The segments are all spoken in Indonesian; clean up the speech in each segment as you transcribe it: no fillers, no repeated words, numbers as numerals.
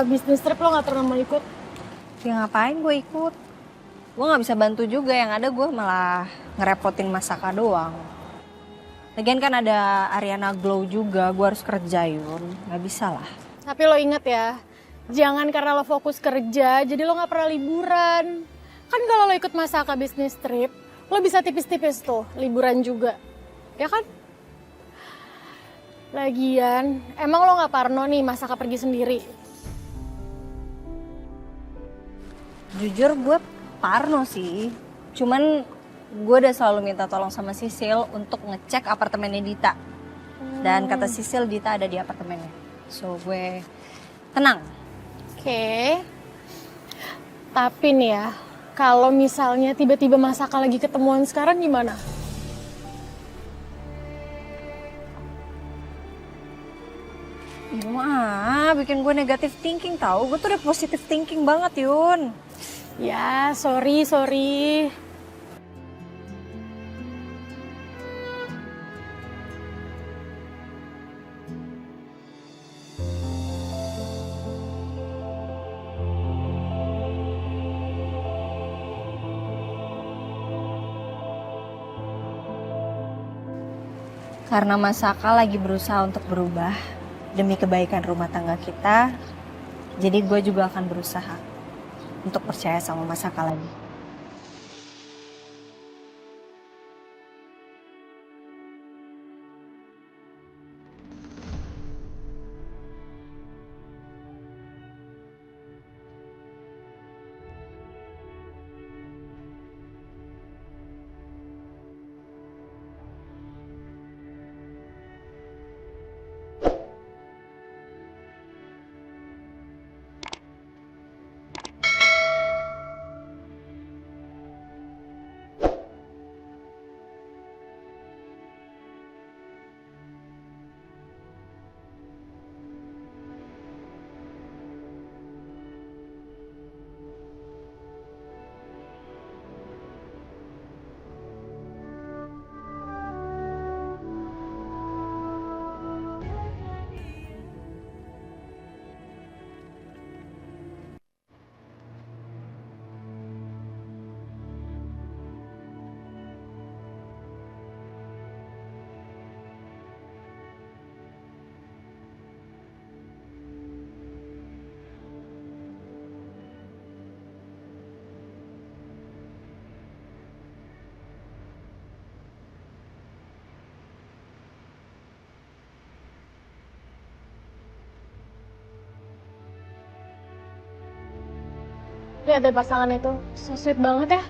bisnis trip lo gak pernah mau ikut? Ya ngapain gue ikut? Gue gak bisa bantu juga, yang ada gue malah ngerepotin Masaka doang. Lagian kan ada Ariana Glow juga, gue harus kerja Yun. Gak bisa lah. Tapi lo inget ya, jangan karena lo fokus kerja, jadi lo gak pernah liburan. Kan kalau lo ikut Masaka bisnis trip, lo bisa tipis-tipis tuh, liburan juga. Ya kan? Lagian, emang lo gak parno nih Masaka pergi sendiri? Jujur gue parno sih. Cuman gue udah selalu minta tolong sama Sisil untuk ngecek apartemennya Dita. Dan kata Sisil Dita ada di apartemennya. So gue tenang. Oke. Tapi nih ya, kalau misalnya tiba-tiba Masaka lagi ketemuan sekarang gimana? Bikin gue negatif thinking tau. Gue tuh udah positive thinking banget Yun. Ya, sorry. Karena Masaka lagi berusaha untuk berubah demi kebaikan rumah tangga kita, jadi gue juga akan berusaha untuk percaya sama Masaka lagi. Lihat deh pasangan itu, so sweet banget ya.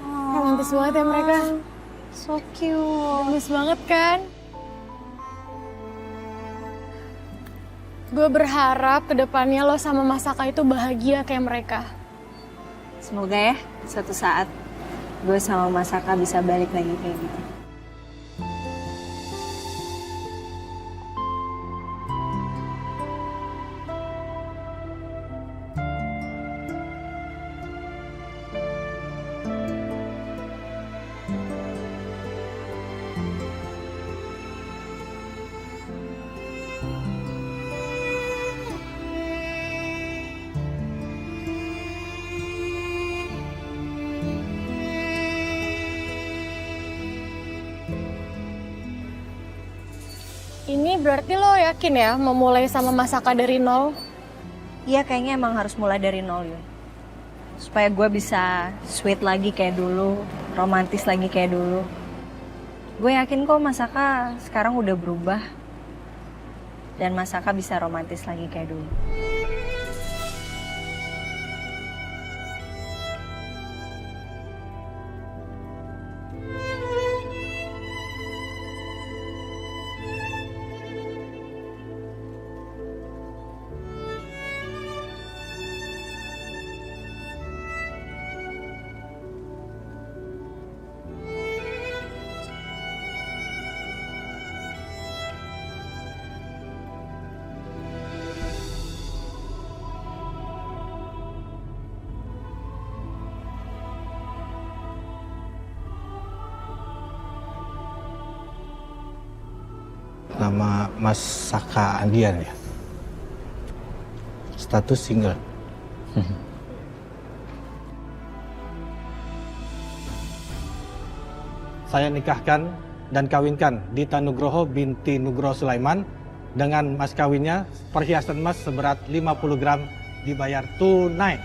Romantis banget ya mereka. So cute. Romantis banget kan? Gue berharap kedepannya lo sama Masaka itu bahagia kayak mereka. Semoga ya suatu saat gue sama Masaka bisa balik lagi kayak gitu. Ini berarti lo yakin ya memulai sama Masaka dari nol? Iya kayaknya emang harus mulai dari nol Yun. Supaya gue bisa sweet lagi kayak dulu, romantis lagi kayak dulu. Gue yakin kok Masaka sekarang udah berubah. Dan Masaka bisa romantis lagi kayak dulu. nama Mas Saka Andian ya? Status single. Saya nikahkan dan kawinkan Dita Nugroho binti Nugroho Sulaiman dengan mas kawinnya perhiasan emas seberat 50 gram dibayar tunai.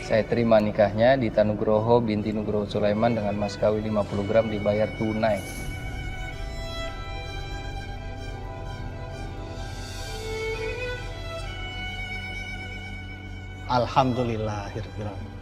Saya terima nikahnya Dita Nugroho binti Nugroho Sulaiman dengan mas kawin 50 gram dibayar tunai. Alhamdulillahirabbil alamin.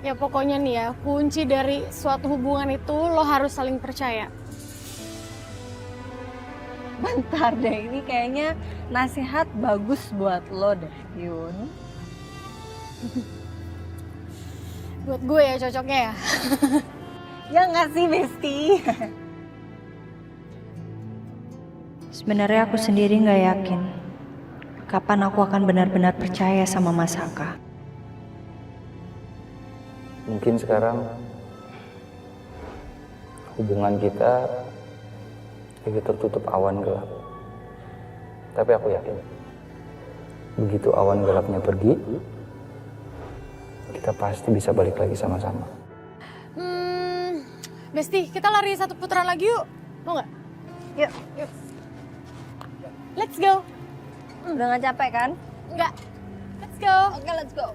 Ya pokoknya nih ya, kunci dari suatu hubungan itu lo harus saling percaya. Bentar deh, ini kayaknya nasihat bagus buat lo deh, Yun. Buat gue ya cocoknya ya. Ya nggak sih, Besti? Sebenarnya aku sendiri nggak yakin kapan aku akan benar-benar percaya sama Mas Haka. Mungkin sekarang hubungan kita lagi tertutup awan gelap. Tapi aku yakin begitu awan gelapnya pergi, kita pasti bisa balik lagi sama-sama. Besti, kita lari satu putaran lagi yuk. Mau nggak? Yuk. Yuk. Let's go. Udah nggak capek kan? Enggak. Let's go. Oke, let's go.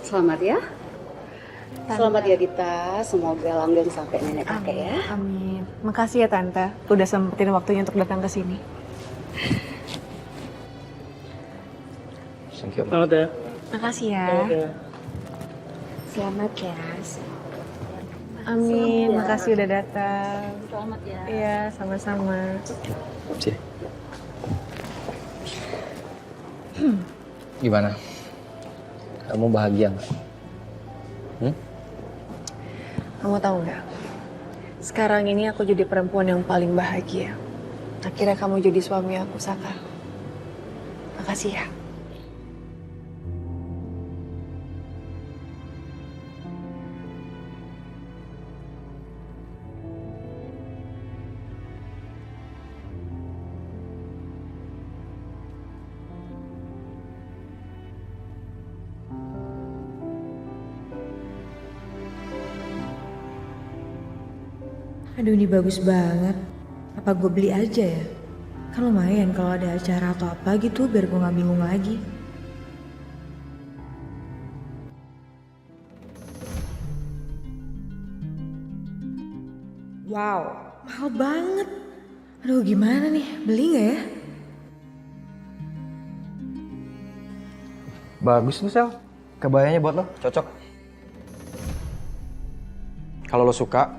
Selamat ya. Selamat ya Dita, semoga langgeng sampai nenek kakek ya. Amin. Makasih ya Tante, udah sempetin waktunya untuk datang ke sini. Thank you. Selamat ya. Makasih ya. Selamat ya. Amin. Makasih udah datang. Selamat ya. Iya, sama-sama. Sini. Gimana? Kamu bahagia nggak? Kamu tahu nggak? Sekarang ini aku jadi perempuan yang paling bahagia. Akhirnya kamu jadi suami aku, Saka. Makasih ya. Aduh ini bagus banget. Apa gue beli aja ya? Kan lumayan kalau ada acara atau apa gitu biar gue gak bingung lagi. Wow, mahal banget. Aduh gimana nih, beli gak ya? Bagus nih Sel, kebayanya buat lo, cocok. Kalau lo suka,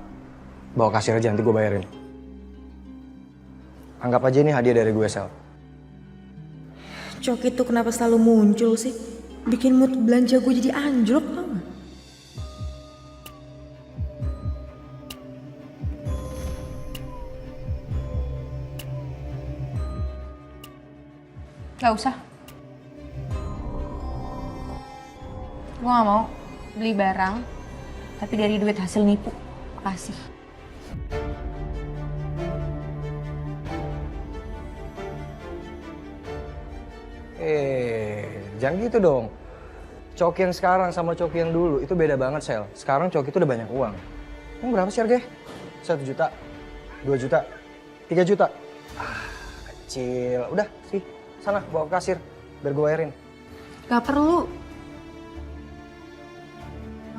bawa kasir aja nanti gue bayarin. Anggap aja ini hadiah dari gue Sel. Cok itu kenapa selalu muncul sih? Bikin mood belanja gue jadi anjlok tau gak? Gak usah. Gue gak mau beli barang, tapi dari duit hasil nipu. Makasih. Jangan gitu dong. Coki yang sekarang sama coki yang dulu itu beda banget Sel. Sekarang coki itu udah banyak uang. Emang berapa sih harganya? 1 juta, 2 juta, 3 juta. Kecil. Udah sih, sana bawa ke kasir biar gue bayarin. Gak perlu.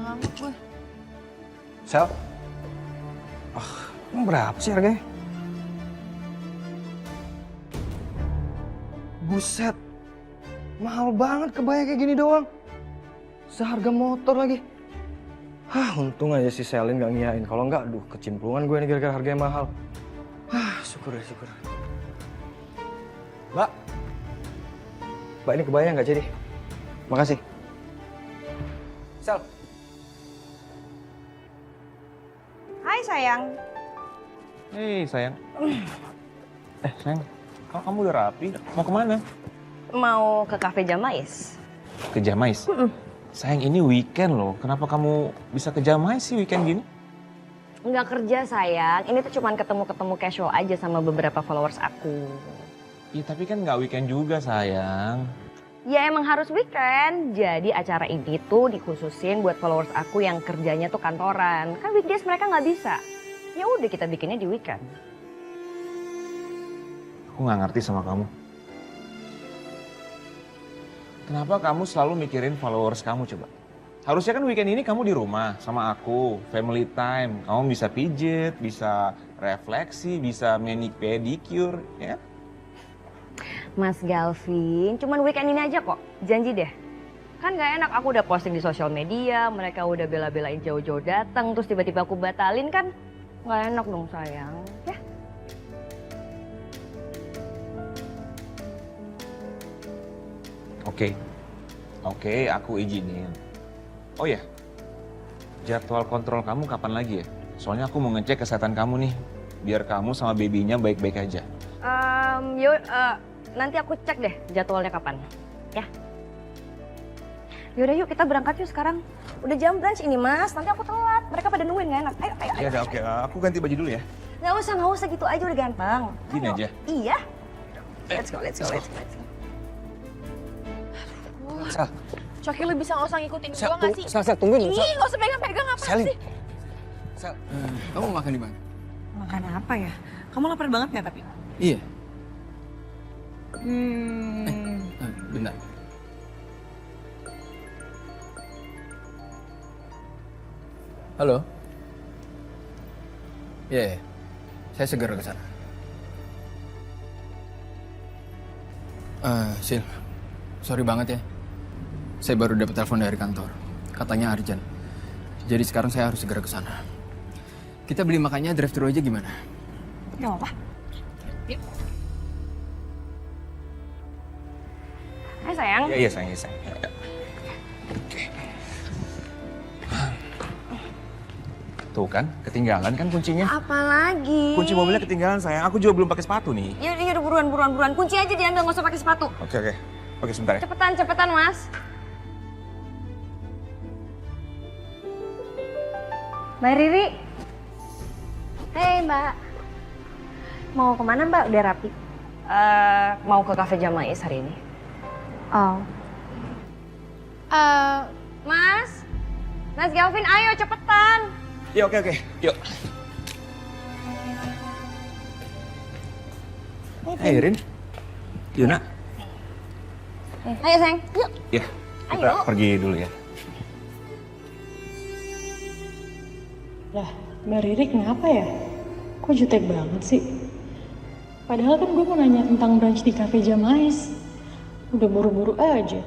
Ngamuk gue. Sel? Emang berapa sih harganya? Buset. Mahal banget kebaya kayak gini doang. Seharga motor lagi. Untung aja si Selin gak ngiyain. Kalau enggak, aduh kecimplungan gue nih gara-gara harganya mahal. Syukur ya, syukur. Mbak. Mbak ini kebaya nggak jadi? Makasih. Sel. Hai sayang. Hei sayang. Sayang, kamu udah rapi? Mau kemana? Mau ke kafe Jamais. Ke Jamais? Sayang, ini weekend loh. Kenapa kamu bisa ke Jamais sih weekend gini? Nggak kerja sayang, ini tuh cuman ketemu-ketemu casual aja sama beberapa followers aku. Iya tapi kan nggak weekend juga sayang. Ya emang harus weekend, jadi acara ini tuh dikhususin buat followers aku yang kerjanya tuh kantoran. Kan weekdays mereka nggak bisa. Ya udah kita bikinnya di weekend. Aku nggak ngerti sama kamu. Kenapa kamu selalu mikirin followers kamu coba? Harusnya kan weekend ini kamu di rumah sama aku, family time. Kamu bisa pijet, bisa refleksi, bisa manik pedicure, ya kan? Mas Galvin, cuman weekend ini aja kok, janji deh. Kan gak enak aku udah posting di sosial media, mereka udah bela-belain jauh-jauh datang, terus tiba-tiba aku batalin kan. Gak enak dong sayang, ya. Oke, aku izinin. Oh ya, jadwal kontrol kamu kapan lagi ya? Soalnya aku mau ngecek kesehatan kamu nih, biar kamu sama babynya baik-baik aja. Nanti aku cek deh jadwalnya kapan, ya. Yaudah yuk kita berangkat yuk sekarang. Udah jam brunch ini mas, nanti aku telat. Mereka pada nungguin gak enak. Ayo. Ya udah oke, aku ganti baju dulu ya. Gak usah gitu aja udah gampang. Gini aja. Iya. Let's go. Sel. Coki lu bisa nggak usah ngikutin gua nggak sih? Sel, tungguin. Ih, nggak usah pegang-pegang apa Selin. sih? Sel. Kamu mau makan di mana? Makan apa ya? Kamu lapar banget nggak tapi? Iya. Bentar. Halo. Iya, saya segera ke sana. Sil, sorry banget ya. Saya baru dapat telepon dari kantor. Katanya urgent. Jadi sekarang saya harus segera ke sana. Kita beli makannya drive-thru aja gimana? Gak apa-apa. Yuk. Hai sayang. Iya sayang. Oke. Tuh kan, ketinggalan kan kuncinya. Apalagi? Kunci mobilnya ketinggalan sayang, aku juga belum pakai sepatu nih. Yaudah buruan. Kunci aja diambil, nggak usah pakai sepatu. Oke sebentar ya. Cepetan mas. Mbak Riri. Hei mbak. Mau kemana mbak? Udah rapi. Mau ke kafe Jamais hari ini. Oh. Mas Galvin, ayo cepetan. Iya oke. Yuk. Hey Rin. Yuna. Ayo sayang, yuk. Ya, kita Ayo. pergi dulu ya. Lah, Mbak Riri kenapa ya? Kok jutek banget sih? Padahal kan gue mau nanya tentang brunch di Cafe Jamais. Udah buru-buru aja.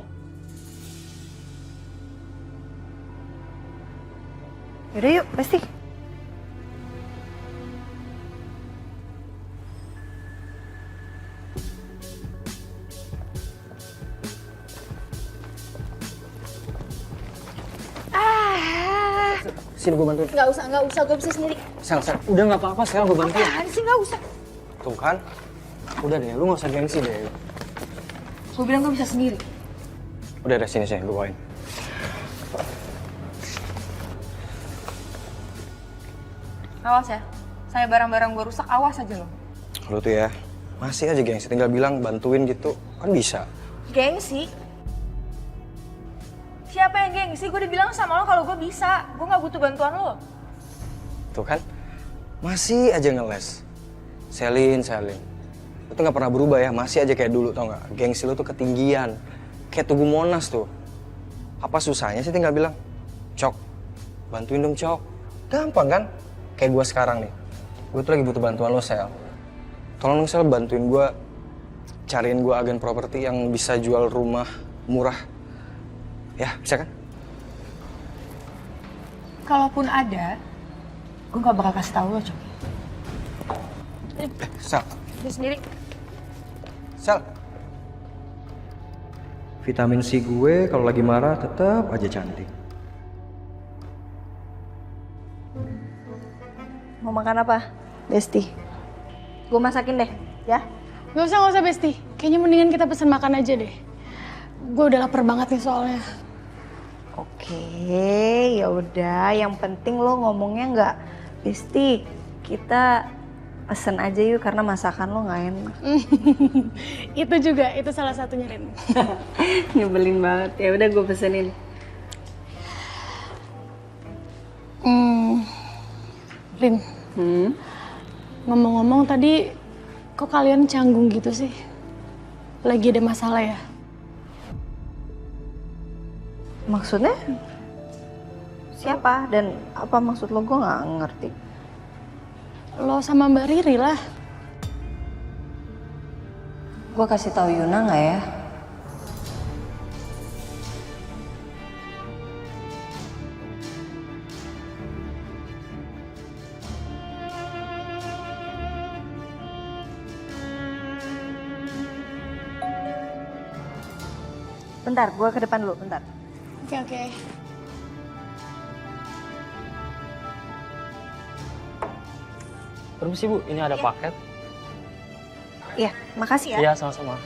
Yaudah yuk, pasti. Sini gue bantuin. Nggak usah, gue bisa sendiri. Sel, udah nggak apa-apa, Sel, gue bantuin. Apaan sih, nggak usah. Tuh kan, udah deh, lu nggak usah gengsi deh. Gue bilang gue bisa sendiri. Udah sini, gue bawain. Awas ya, saya barang-barang gue rusak, awas aja lo. Lu tuh ya, masih aja gengsi, tinggal bilang bantuin gitu, kan bisa. Gengsi? Siapa yang gengsi? Gue udah bilang sama lo kalau gue bisa. Gue gak butuh bantuan lo. Tuh kan, masih aja ngeles. Selin. Lu tuh gak pernah berubah ya, masih aja kayak dulu, tau gak? Gengsi lu tuh ketinggian. Kayak Tugu Monas tuh. Apa susahnya sih tinggal bilang, Cok, bantuin dong Cok. Gampang kan? Kayak gue sekarang nih. Gue tuh lagi butuh bantuan lo, Sel. Tolong dong Sel, bantuin gue. Cariin gue agen properti yang bisa jual rumah murah. Ya, bisa kan? Kalaupun ada, gue gak bakal kasih tau lo, Cok. Sel. Gue sendiri. Sel. Vitamin C gue kalau lagi marah tetap aja cantik. Mau makan apa, Besti? Gue masakin deh, ya? Gak usah Besti. Kayaknya mendingan kita pesen makan aja deh. Gue udah lapar banget nih soalnya. Oke, ya udah. Yang penting lo ngomongnya nggak, Besti, kita pesen aja yuk karena masakan lo nggak enak. Itu juga, itu salah satunya Rin. Nyebelin banget. Ya udah gue pesenin. Rin, ngomong-ngomong tadi kok kalian canggung gitu sih? Lagi ada masalah ya? Maksudnya? Siapa? Dan apa maksud lo? Gue nggak ngerti. Lo sama Mbak Riri lah. Gue kasih tahu Yuna nggak ya? Bentar, gue ke depan dulu, bentar. Oke. Permisi Bu, ini ada paket. Iya, makasih ya. Iya, sama-sama.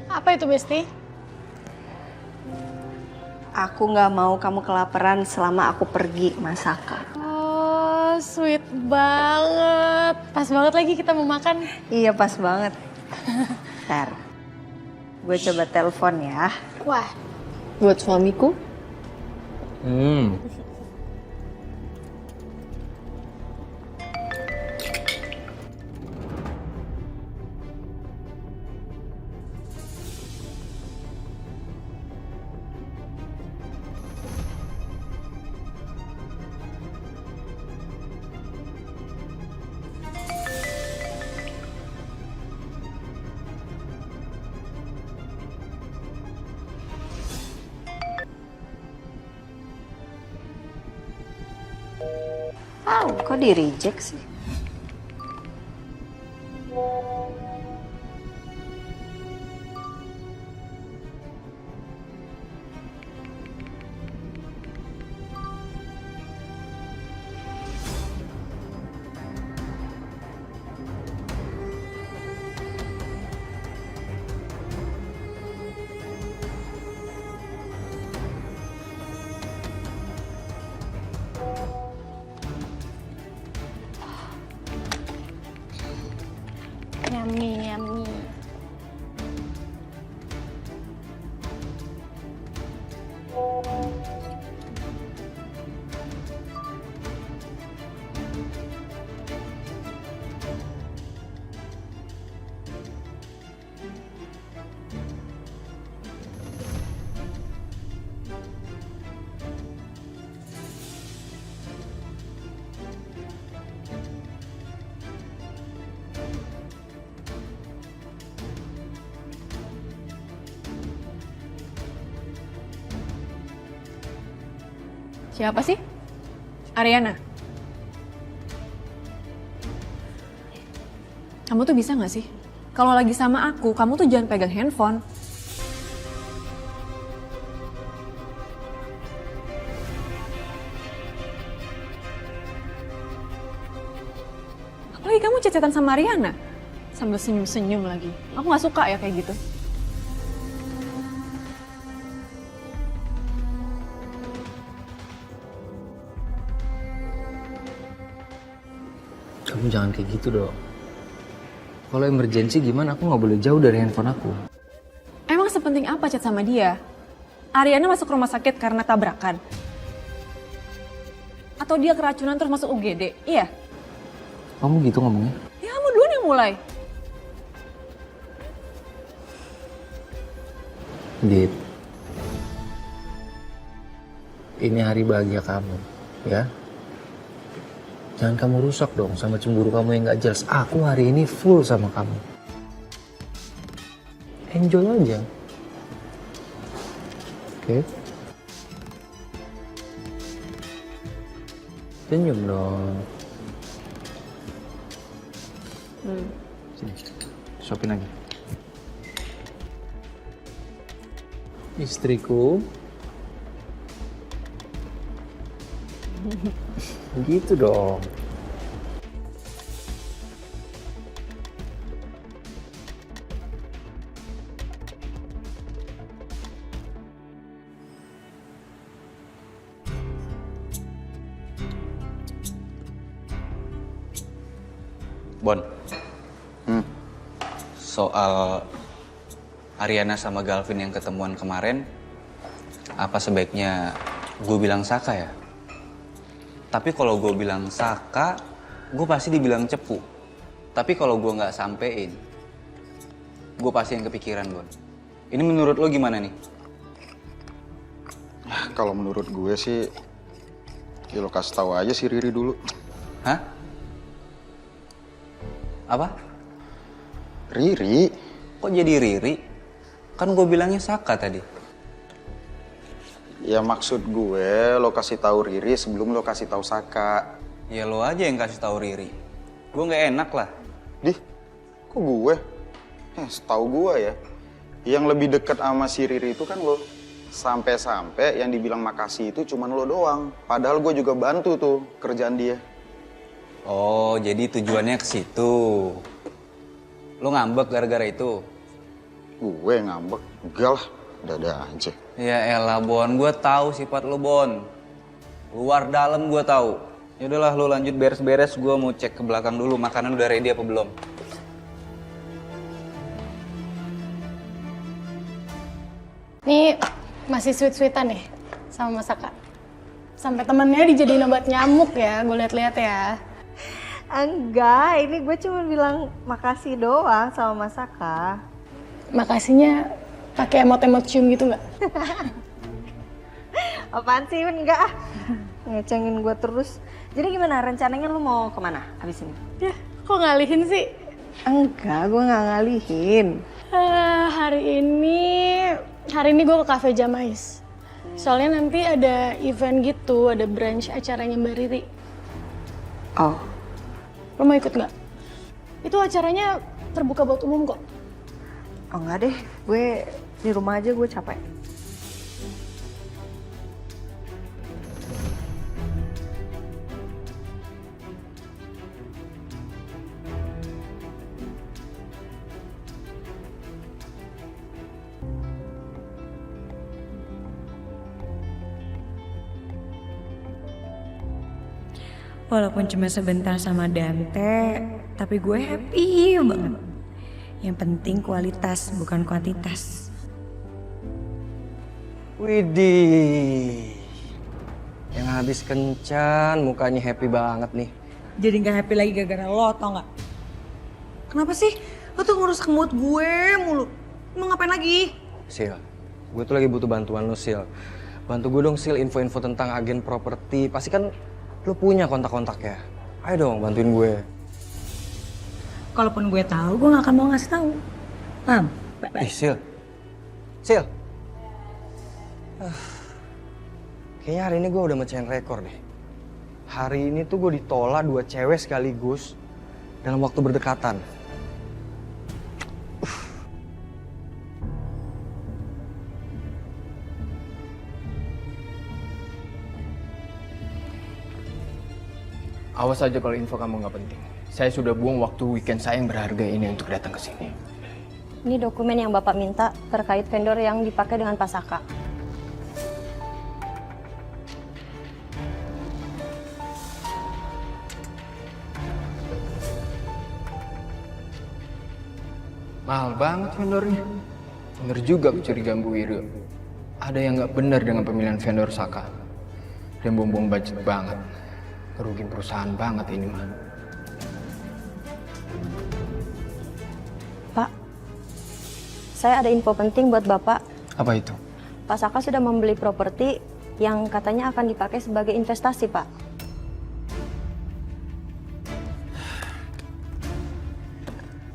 Apa itu Besti? Aku nggak mau kamu kelaparan selama aku pergi masakan. Oh, sweet banget. Pas banget lagi kita mau makan. Iya, pas banget. Ntar, gue coba telepon ya. Wah, Buat suamiku? Kok di reject sih? Siapa sih? Ariana. Kamu tuh bisa gak sih? Kalau lagi sama aku, kamu tuh jangan pegang handphone. Apalagi kamu chat-chatan sama Ariana. Sambil senyum-senyum lagi. Aku gak suka ya kayak gitu. Kamu jangan kayak gitu dong. Kalau emergency gimana? Aku nggak boleh jauh dari handphone aku. Emang sepenting apa chat sama dia? Ariana masuk rumah sakit karena tabrakan? Atau dia keracunan terus masuk UGD? Iya? Kamu gitu ngomongnya? Ya kamu duluan yang mulai. Dit. Ini hari bahagia kamu, ya. Jangan kamu rusak dong sama cemburu kamu yang gak jelas. Aku hari ini full sama kamu. Enjoy aja. Oke? Senyum dong. Sini, suapin lagi. Istriku. Gitu dong. Bon, soal Ariana sama Galvin yang ketemuan kemarin, apa sebaiknya gue bilang Saka ya? Tapi kalau gue bilang Saka, gue pasti dibilang cepu. Tapi kalau gue nggak sampein, gue pasti yang kepikiran, Bon. Ini menurut lo gimana nih? Kalau menurut gue sih, ya lo kasih tahu aja si Riri dulu. Hah? Apa? Riri? Kok jadi Riri? Kan gue bilangnya Saka tadi. Ya maksud gue lo kasih tahu Riri sebelum lo kasih tahu Saka. Ya lo aja yang kasih tahu Riri. Gue nggak enak lah. Dih, kok gue? Setahu gue ya, yang lebih dekat sama si Riri itu kan lo. Sampai-sampai yang dibilang makasih itu cuman lo doang. Padahal gue juga bantu tuh kerjaan dia. Oh, jadi tujuannya ke situ. Lo ngambek gara-gara itu? Gue ngambek? Enggak lah, dada aja. Ya elah Bon, gue tahu sifat lo Bon. Luar dalam gue tahu. Yaudahlah lo lanjut beres-beres, gue mau cek ke belakang dulu makanan udah ready apa belum. Nih masih sweet-sweetan nih sama Mas Saka. Sampai temennya dijadiin obat nyamuk ya, gue liat-liat ya. Enggak, ini gue cuma bilang makasih doang sama Mas Saka. Makasihnya pakai emot-emot cium gitu nggak? Apaan sih, enggak ah. Ngecengin gue terus. Jadi gimana rencananya lu mau kemana habis ini? Ya, kok ngalihin sih? Enggak, gue nggak ngalihin. Hari ini gue ke Cafe Jamais. Soalnya nanti ada event gitu, ada brunch acaranya Mbak Riri. Oh. Lo mau ikut nggak? Itu acaranya terbuka buat umum kok. Oh enggak deh, gue di rumah aja, gue capek. Walaupun cuma sebentar sama Dante, tapi gue happy banget. Yang penting kualitas, bukan kuantitas. Widih. Yang habis kencan, mukanya happy banget nih. Jadi gak happy lagi gara-gara lo, tau gak? Kenapa sih? Lo tuh ngerusak mood gue mulu. Mau ngapain lagi? Sil, gue tuh lagi butuh bantuan lo, Sil. Bantu gue dong, Sil, info-info tentang agen properti. Pasti kan lo punya kontak-kontaknya. Ayo dong, bantuin gue. Kalaupun gue tahu, gue gak akan mau ngasih tahu. Paham? Sil. Sil. Kayaknya hari ini gue udah mecahin rekor deh. Hari ini tuh gue ditolak 2 cewek sekaligus dalam waktu berdekatan. Awas aja kalau info kamu nggak penting. Saya sudah buang waktu weekend saya yang berharga ini untuk datang ke sini. Ini dokumen yang Bapak minta terkait vendor yang dipakai dengan Pak Saka. Mahal banget vendornya. Bener juga aku curiga Bu Wiro. Ada yang nggak benar dengan pemilihan vendor Saka. Dan buang-buang budget banget. Kerugian perusahaan banget ini mah. Pak, saya ada info penting buat Bapak. Apa itu? Pak Saka sudah membeli properti yang katanya akan dipakai sebagai investasi, Pak.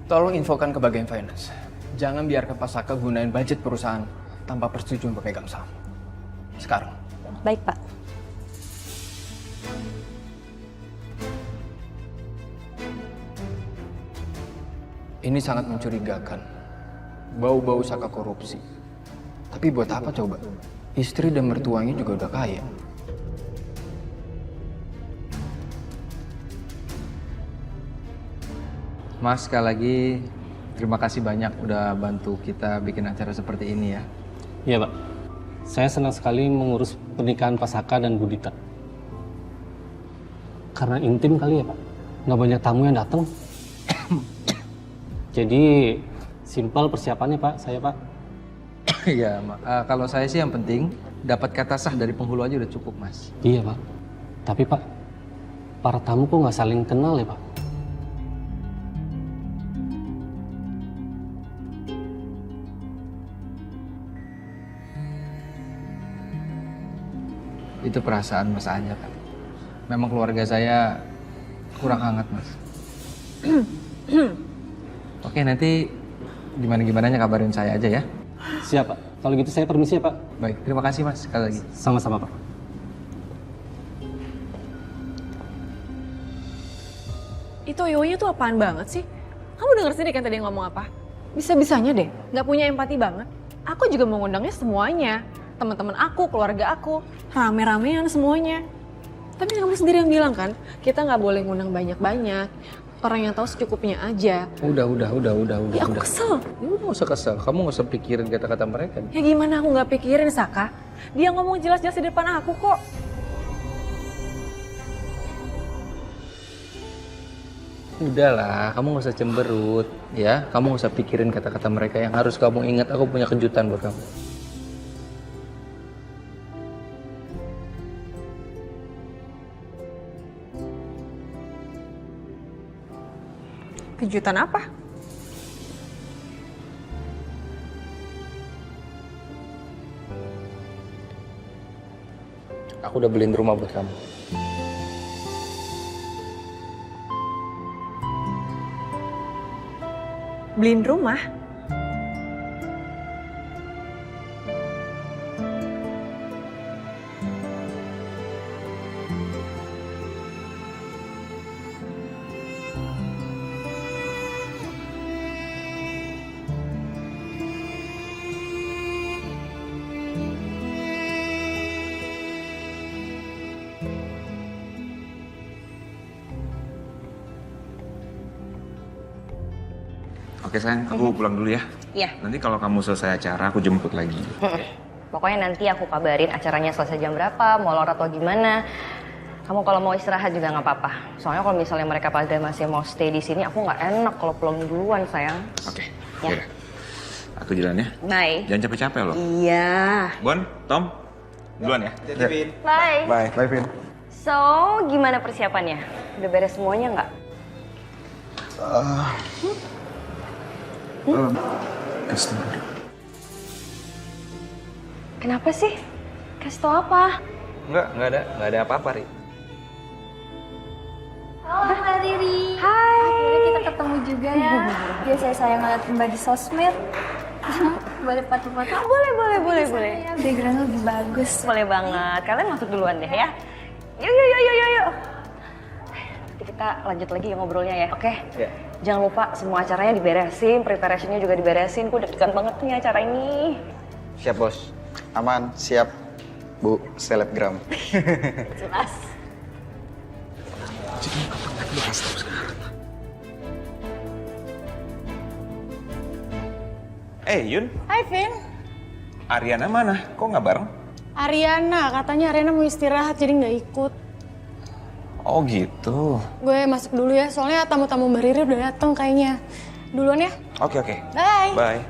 Tolong infokan ke bagian finance. Jangan biarkan Pak Saka gunain budget perusahaan tanpa persetujuan pemegang saham. Sekarang. Baik, Pak. Ini sangat mencurigakan. Bau-bau Saka korupsi. Tapi buat apa coba? Istri dan mertuanya juga udah kaya. Mas, sekali lagi terima kasih banyak udah bantu kita bikin acara seperti ini ya. Iya Pak, saya senang sekali mengurus pernikahan Pak Saka dan Bu Dita. Karena intim kali ya Pak, nggak banyak tamu yang datang. Jadi simpel persiapannya Pak, saya Pak. Iya, kalau saya sih yang penting dapat kata sah dari penghulu aja udah cukup Mas. Iya Pak, tapi Pak, para tamu kok nggak saling kenal ya Pak? Itu perasaan Mas aja kan. Memang keluarga saya kurang hangat Mas. Oke, nanti gimana-gimananya kabarin saya aja ya. Siap Pak, kalau gitu saya permisi ya Pak. Baik, terima kasih Mas sekali lagi. Sama-sama Pak. Itu Yoyo tuh apaan banget sih? Kamu denger sendiri kan tadi yang ngomong apa? Bisa-bisanya deh, nggak punya empati banget. Aku juga mau ngundangnya semuanya. Teman-teman aku, keluarga aku, rame-ramean semuanya. Tapi kamu sendiri yang bilang kan, kita nggak boleh ngundang banyak-banyak. Orang yang tahu secukupnya aja. Udah. Ya aku kesel. Ya udah nggak usah kesel, kamu nggak usah pikirin kata-kata mereka. Ya gimana aku nggak pikirin, Saka? Dia ngomong jelas-jelas di depan aku kok. Udahlah, kamu nggak usah cemberut, ya. Kamu nggak usah pikirin kata-kata mereka. Yang harus kamu ingat, aku punya kejutan buat kamu. Kejutan apa? Aku udah beliin rumah buat kamu. Beliin rumah? Oke sayang, aku pulang dulu ya. Iya. Nanti kalau kamu selesai acara, aku jemput lagi. Pokoknya nanti aku kabarin acaranya selesai jam berapa, molor atau gimana. Kamu kalau mau istirahat juga nggak apa-apa. Soalnya kalau misalnya mereka pada masih mau stay di sini, aku nggak enak kalau pulang duluan, sayang. Oke, Ya. yaudah. Aku jalan ya. Bye. Jangan capek-capek loh. Iya. Bon, Tom, duluan ya. Bye. Bye, Vin. So, gimana persiapannya? Udah beres semuanya nggak? Kasih tau dulu. Kenapa sih? Kasih tau apa? Nggak ada apa-apa, Ri. Halo Mbak Riri. Hai. Akhirnya kita ketemu juga ya. Biasa saya ngeliat Mbak di sosmed. boleh foto-foto? Boleh. Background lebih bagus. Boleh banget. Kalian masuk duluan deh ya. Yuk. Nanti kita lanjut lagi ya ngobrolnya ya, oke? Ya. Jangan lupa semua acaranya diberesin, preparationnya juga diberesin. Gue deg-degan banget nih acara ini. Siap, Bos. Aman, siap. Bu, selebgram. Jelas. Yun, Hai Vin. Ariana mana? Kok nggak bareng? Ariana, katanya Ariana mau istirahat jadi nggak ikut. Oh gitu. Gue masuk dulu ya, soalnya tamu-tamu Mbak Riri udah dateng kayaknya. Duluan ya. Oke. Bye. Bye.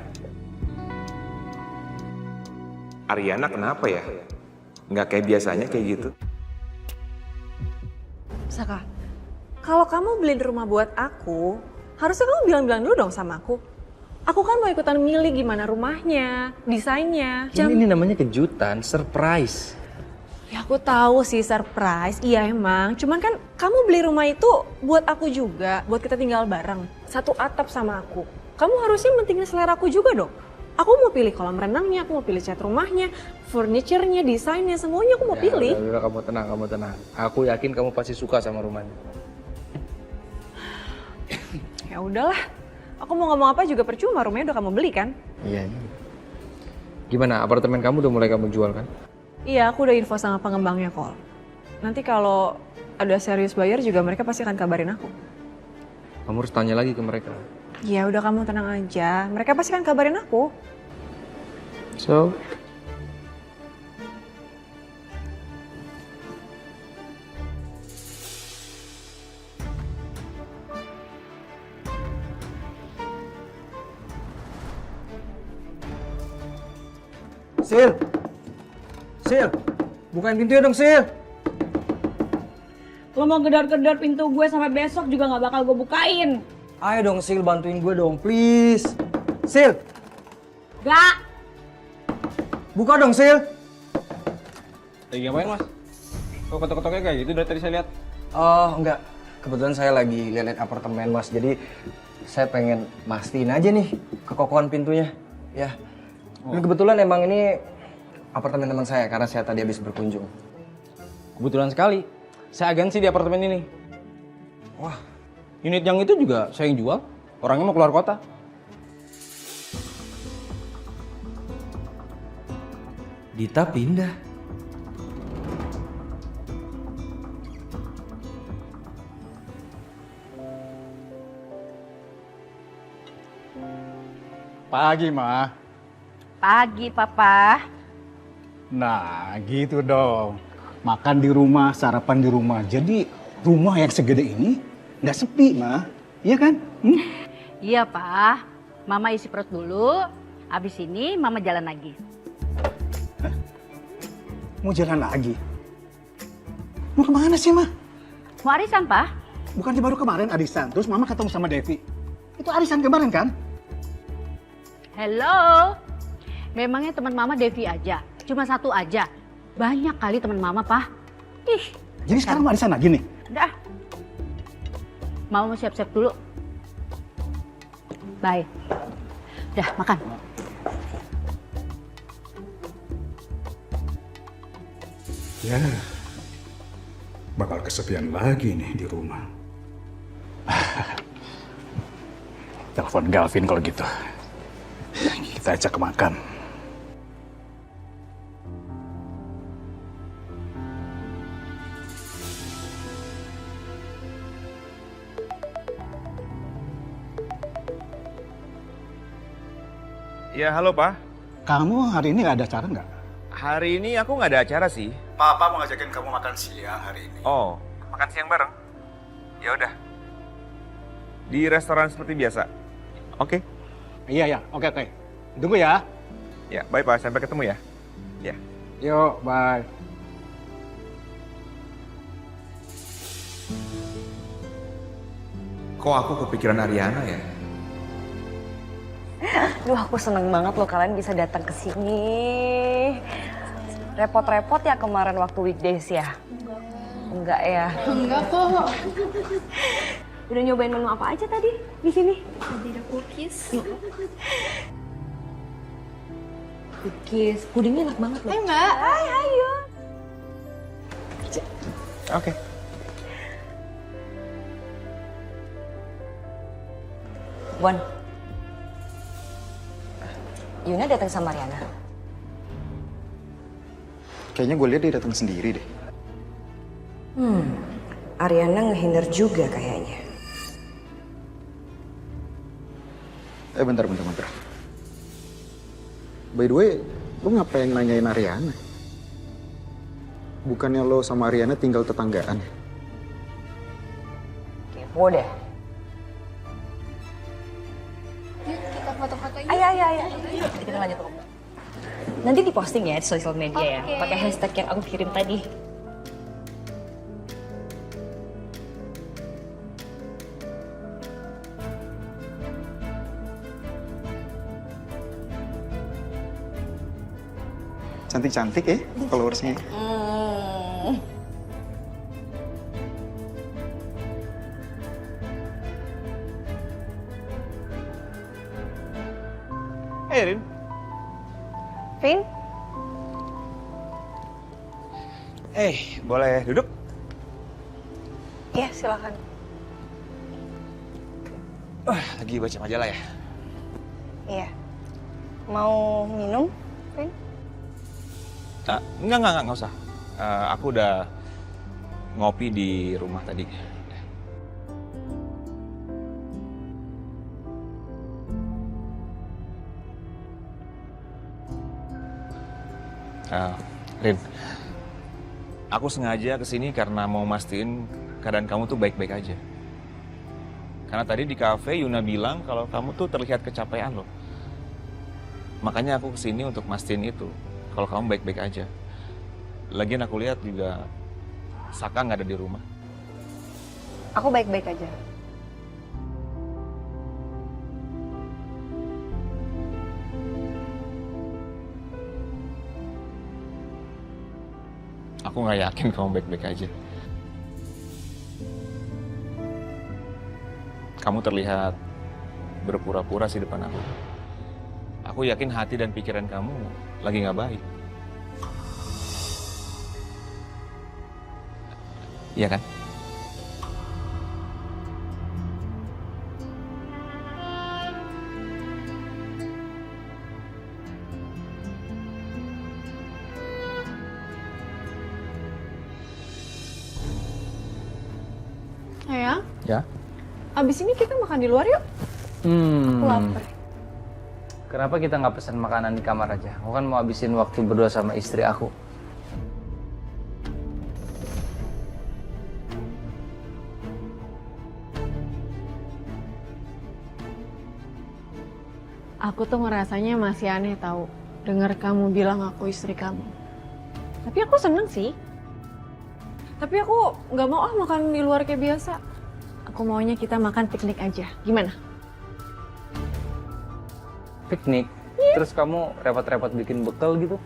Ariana kenapa ya? Nggak kayak biasanya kayak gitu. Saka, kalau kamu beli rumah buat aku, harusnya kamu bilang-bilang dulu dong sama aku. Aku kan mau ikutan milih gimana rumahnya, desainnya. Ini namanya kejutan, surprise. Ya aku tahu sih surprise, iya emang. Cuman kan kamu beli rumah itu buat aku juga, buat kita tinggal bareng. Satu atap sama aku. Kamu harusnya mentingin selera aku juga dong. Aku mau pilih kolam renangnya, aku mau pilih cat rumahnya, furniture-nya, desainnya, semuanya aku mau pilih. Udah, kamu tenang. Aku yakin kamu pasti suka sama rumahnya. Ya udahlah. Aku mau ngomong apa juga percuma, rumahnya udah kamu beli kan? Iya. Gimana, apartemen kamu udah mulai kamu jual kan? Iya, aku udah info sama pengembangnya kok. Nanti kalau ada serius buyer juga mereka pasti akan kabarin aku. Kamu harus tanya lagi ke mereka. Ya udah kamu tenang aja, mereka pasti akan kabarin aku. So, Sil, bukain pintunya dong, Sil. Lo mau gedor-gedor pintu gue sampai besok juga nggak bakal gue bukain. Ayo dong, Sil, bantuin gue dong, please. Sil. Gak. Buka dong, Sil. Lagi ngapain, Mas? Kok ketok-ketoknya kayak gitu dari tadi saya lihat? Oh, enggak. Kebetulan saya lagi lihat apartemen, Mas. Jadi saya pengen mastiin aja nih kekokohan pintunya. Ya. Dan kebetulan emang ini apartemen teman saya karena saya tadi habis berkunjung. Kebetulan sekali. Saya agensi di apartemen ini. Wah, unit yang itu juga saya yang jual. Orangnya mau keluar kota. Dita pindah. Pagi, Ma. Pagi, Papa. Nah, gitu dong. Makan di rumah, sarapan di rumah. Jadi rumah yang segede ini nggak sepi, Ma. Iya kan? Iya, Pak. Mama isi perut dulu. Abis ini Mama jalan lagi. Mau jalan lagi? Mau kemana sih, Ma? Mau arisan, Pak? Bukannya baru kemarin arisan, terus Mama ketemu sama Devi. Itu arisan kemarin kan? Hello. Memangnya teman Mama Devi aja? Cuma satu aja? Banyak kali teman Mama, Pak. Ih. Jadi sekarang mau arisan lagi nih? Udah. Mama mau siap-siap dulu. Bye. Udah, makan. Ya, bakal kesepian lagi nih di rumah. Telepon Galvin kalau gitu. Kita ajak ke makan. Ya, halo, Pak. Kamu hari ini nggak ada acara nggak? Hari ini aku nggak ada acara sih. Papa mau ngajakin kamu makan siang hari ini. Oh, makan siang bareng? Ya udah. Di restoran seperti biasa. Oke. Iya, oke. Tunggu ya. Ya, bye Pak. Sampai ketemu ya. Ya. Yuk, bye. Kok aku kepikiran Ariana ya? Duh, aku seneng banget loh kalian bisa datang ke sini. Repot-repot ya kemarin waktu weekdays ya? Enggak ya? Enggak kok. Udah nyobain menu apa aja tadi di sini? Tadi ada cookies. Cookies, pudingnya enak banget loh. Mbak. Ayo. Oke. Wan, Yuna datang sama Riana. Kayaknya gue lihat dia datang sendiri deh. Ariana ngehindar juga kayaknya. Bentar. By the way, lo ngapain nanyain Ariana? Bukannya lo sama Ariana tinggal tetanggaan? Kepo deh. Yuk kita foto-foto yuk. Ayo. Kita lanjut. Nanti diposting ya di sosial media ya, pakai hashtag yang aku kirim tadi. Cantik-cantik ya followersnya. Hey Rin. Vin? Boleh duduk? Iya, silakan. Lagi baca majalah ya? Iya. Mau minum, Vin? Enggak usah. Aku udah ngopi di rumah tadi. Rin, aku sengaja kesini karena mau mastiin keadaan kamu tuh baik-baik aja. Karena tadi di kafe Yuna bilang kalau kamu tuh terlihat kecapean loh. Makanya aku kesini untuk mastiin itu, kalau kamu baik-baik aja. Lagian aku lihat juga Saka nggak ada di rumah. Aku baik-baik aja. Aku nggak yakin kamu baik-baik aja. Kamu terlihat berpura-pura sih depan aku. Aku yakin hati dan pikiran kamu lagi nggak baik. Iya kan? Sayang, Ya. abis ini kita makan di luar yuk. Aku lapar. Kenapa kita nggak pesan makanan di kamar aja? Aku kan mau habisin waktu berdua sama istri aku. Aku tuh ngerasanya masih aneh tahu dengar kamu bilang aku istri kamu. Tapi aku seneng sih. Tapi aku nggak mau makan di luar kayak biasa. Aku maunya kita makan piknik aja. Gimana? Piknik? Terus kamu repot-repot bikin bekal gitu?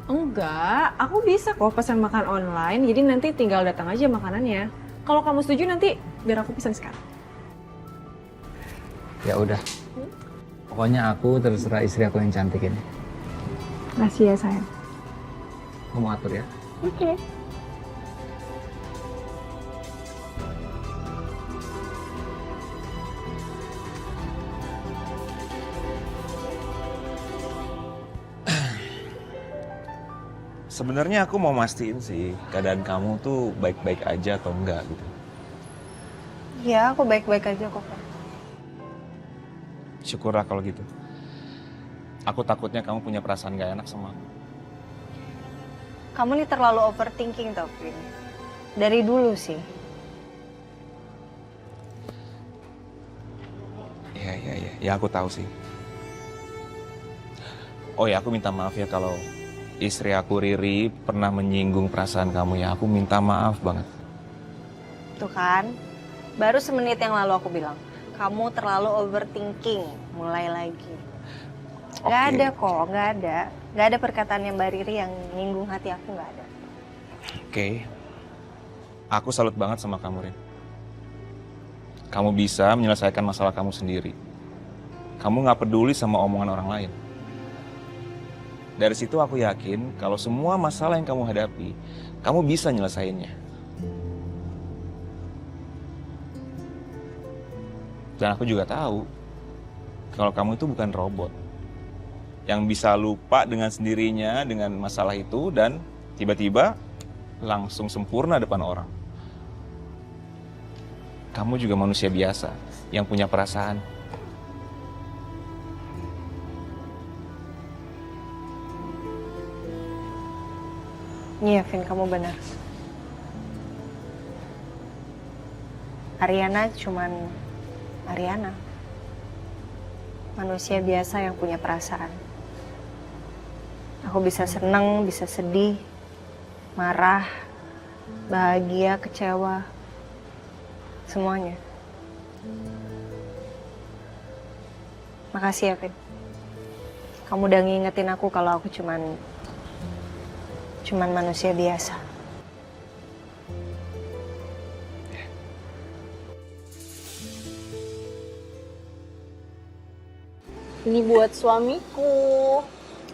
Enggak, aku bisa kok pesan makan online. Jadi nanti tinggal datang aja makanannya. Kalau kamu setuju nanti biar aku pesan sekarang. Ya udah. Pokoknya aku terserah istri aku yang cantik ini. Makasih ya sayang. Kamu atur ya. Oke. Sebenarnya aku mau mastiin sih keadaan kamu tuh baik-baik aja atau enggak gitu. Ya, aku baik-baik aja kok. Syukurlah kalau gitu. Aku takutnya kamu punya perasaan gak enak sama aku. Kamu nih terlalu overthinking tau, Vin. Dari dulu sih. Iya. Ya aku tahu sih. Oh ya, aku minta maaf ya kalau istri aku Riri pernah menyinggung perasaan kamu ya. Aku minta maaf banget. Tuh kan, baru semenit yang lalu aku bilang, kamu terlalu overthinking. Mulai lagi. Gak ada kok, gak ada. Gak ada perkataan yang Mbak Riri yang nyinggung hati aku, gak ada. Oke. Aku salut banget sama kamu, Rin. Kamu bisa menyelesaikan masalah kamu sendiri. Kamu gak peduli sama omongan orang lain. Dari situ aku yakin kalau semua masalah yang kamu hadapi, kamu bisa nyelesainnya. Dan aku juga tahu kalau kamu itu bukan robot yang bisa lupa dengan sendirinya dengan masalah itu dan tiba-tiba langsung sempurna depan orang. Kamu juga manusia biasa yang punya perasaan. Iya, Vin, kamu benar. Ariana cuman Ariana. Manusia biasa yang punya perasaan. Aku bisa seneng, bisa sedih, marah, bahagia, kecewa. Semuanya. Makasih ya, Vin. Kamu udah ngingetin aku kalau aku cuman manusia biasa. Ini buat suamiku.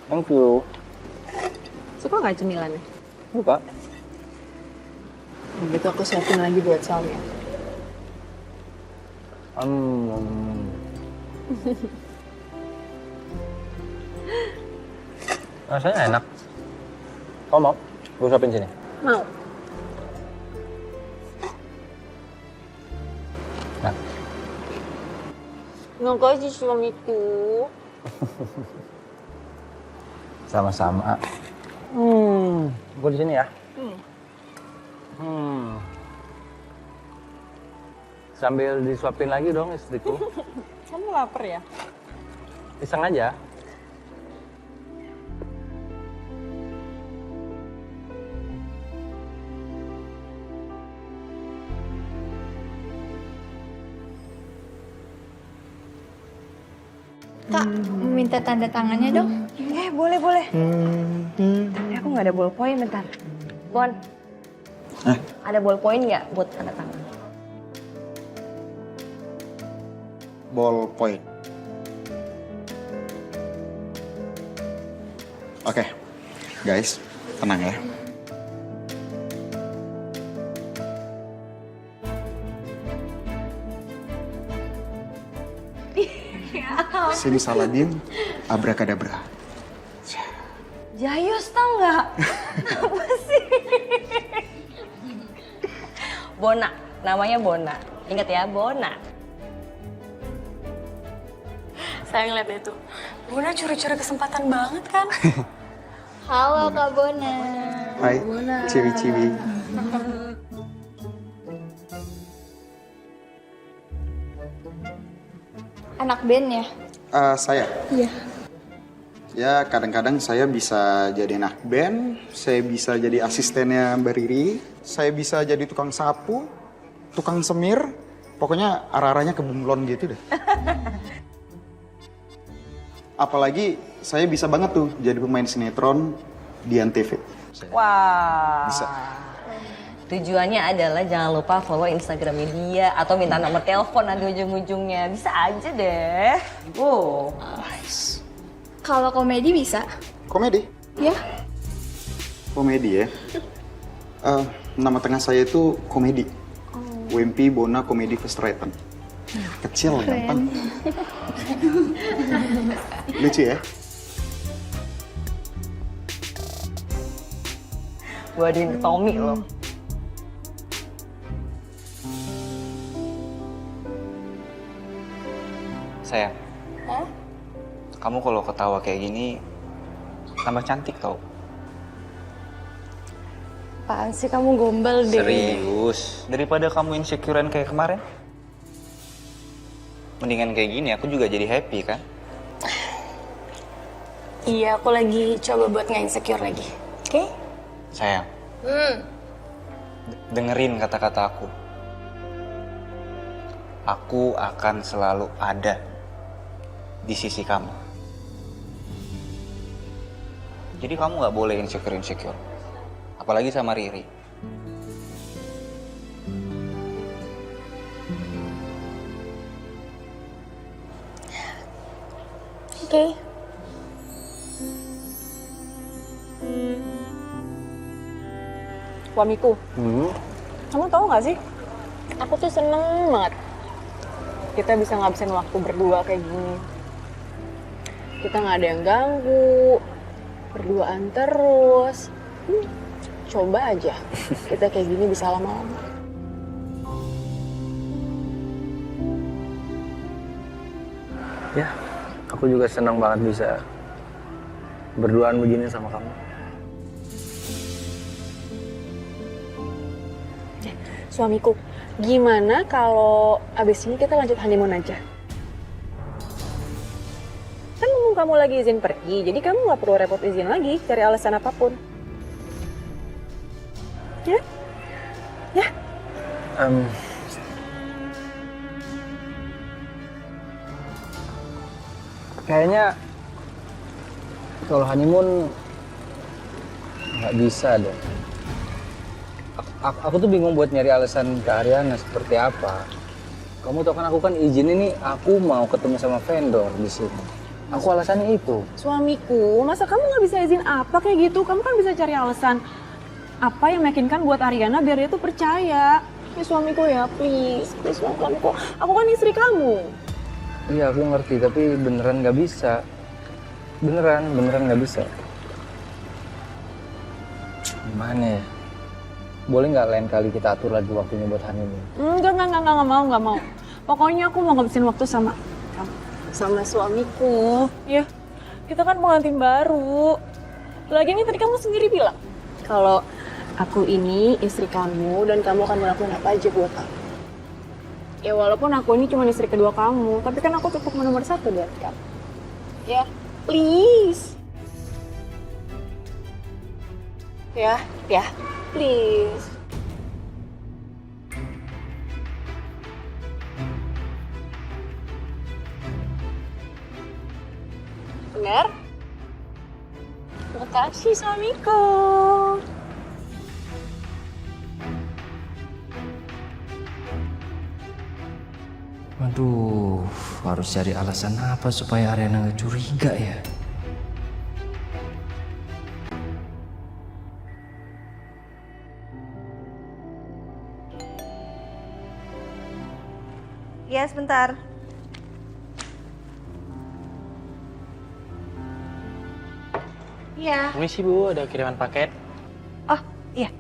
Thank you. Suka nggak cemilannya? Buka. Begitu aku siapin lagi buat suami. Rasanya enak. Kau mau? Gue suapin sini. Mau. Nah. Makasih suamiku. Sama-sama. Gue di sini ya. Sambil disuapin lagi dong istriku. Kamu lapar ya? Iseng aja. Kak, minta tanda tangannya dong. Boleh. Tapi aku nggak ada ballpoint, bentar. Bon, ada ballpoint nggak buat tanda tangan? Ballpoint. Oke, guys, tenang ya. Simsalabim, abrakadabra. Jayus tau nggak? Apa sih? Bona, namanya Bona. Ingat ya, Bona. Saya ngeliat itu. Bona curi-curi kesempatan banget kan? Halo Kak Bona. Hai, ciwi-ciwi. Anak band ya? Saya. Iya. Ya, kadang-kadang saya bisa jadi anak band, saya bisa jadi asistennya Mbak Riri, saya bisa jadi tukang sapu, tukang semir, pokoknya arah-arahnya ke bunglon gitu deh. Apalagi saya bisa banget tuh jadi pemain sinetron di Antv. Wah. Bisa. Tujuannya adalah jangan lupa follow Instagramnya dia atau minta nomor telepon nanti ujung-ujungnya. Bisa aja deh. Wow. Nice. Kalau komedi bisa? Komedi? Ya. Komedi ya? Nama tengah saya itu Komedi. WMP Bona Komedi Vestreten. Kecil, gampang. Lucu ya? Gua aduin ke Tommy loh. Sayang, kamu kalau ketawa kayak gini tambah cantik tau. Apaan sih kamu gombal deh? Serius, daripada kamu insecurean kayak kemarin. Mendingan kayak gini, aku juga jadi happy kan? Iya, aku lagi coba buat nggak insecure lagi. Oke? Sayang, dengerin kata-kata aku. Aku akan selalu ada di sisi kamu. Jadi kamu nggak boleh insecure. Apalagi sama Riri. Oke. Suamiku, kamu tahu nggak sih? Aku tuh seneng banget kita bisa ngabisin waktu berdua kayak gini. Kita nggak ada yang ganggu, berduaan terus. Coba aja kita kayak gini bisa lama-lama. Ya, aku juga senang banget bisa berduaan begini sama kamu. Suamiku, gimana kalau abis ini kita lanjut honeymoon aja? Kan mumpung kamu lagi izin pergi, jadi kamu nggak perlu repot izin lagi, cari alasan apapun. Ya? Ya? Kayaknya kalau honeymoon nggak bisa deh. Aku tuh bingung buat nyari alasan ke Ariana seperti apa. Kamu tau kan aku kan izin ini aku mau ketemu sama vendor di sini. Aku alasannya itu. Suamiku, masa kamu nggak bisa izin apa kayak gitu? Kamu kan bisa cari alasan apa yang meyakinkan buat Ariana biar dia tuh percaya. Ya suamiku ya, please suamiku. Aku kan istri kamu. Iya aku ngerti tapi beneran nggak bisa. Beneran nggak bisa. Gimana ya? Boleh nggak lain kali kita atur lagi waktunya buat honeymoon? Nggak mau. Pokoknya aku mau ngabisin waktu sama kamu, sama suamiku. Ya, kita kan pengantin baru. Lagian tadi kamu sendiri bilang kalau aku ini istri kamu dan kamu akan melakukan apa aja buat aku. Ya walaupun aku ini cuma istri kedua kamu, tapi kan aku cukup nomor 1 di hati kamu. Ya, please. Ya, please. Benar? Makasih suamiku. Waduh, harus cari alasan apa supaya Ariana nggak curiga ya? Ya, sebentar. Iya. Permisi Bu, ada kiriman paket. Oh, iya.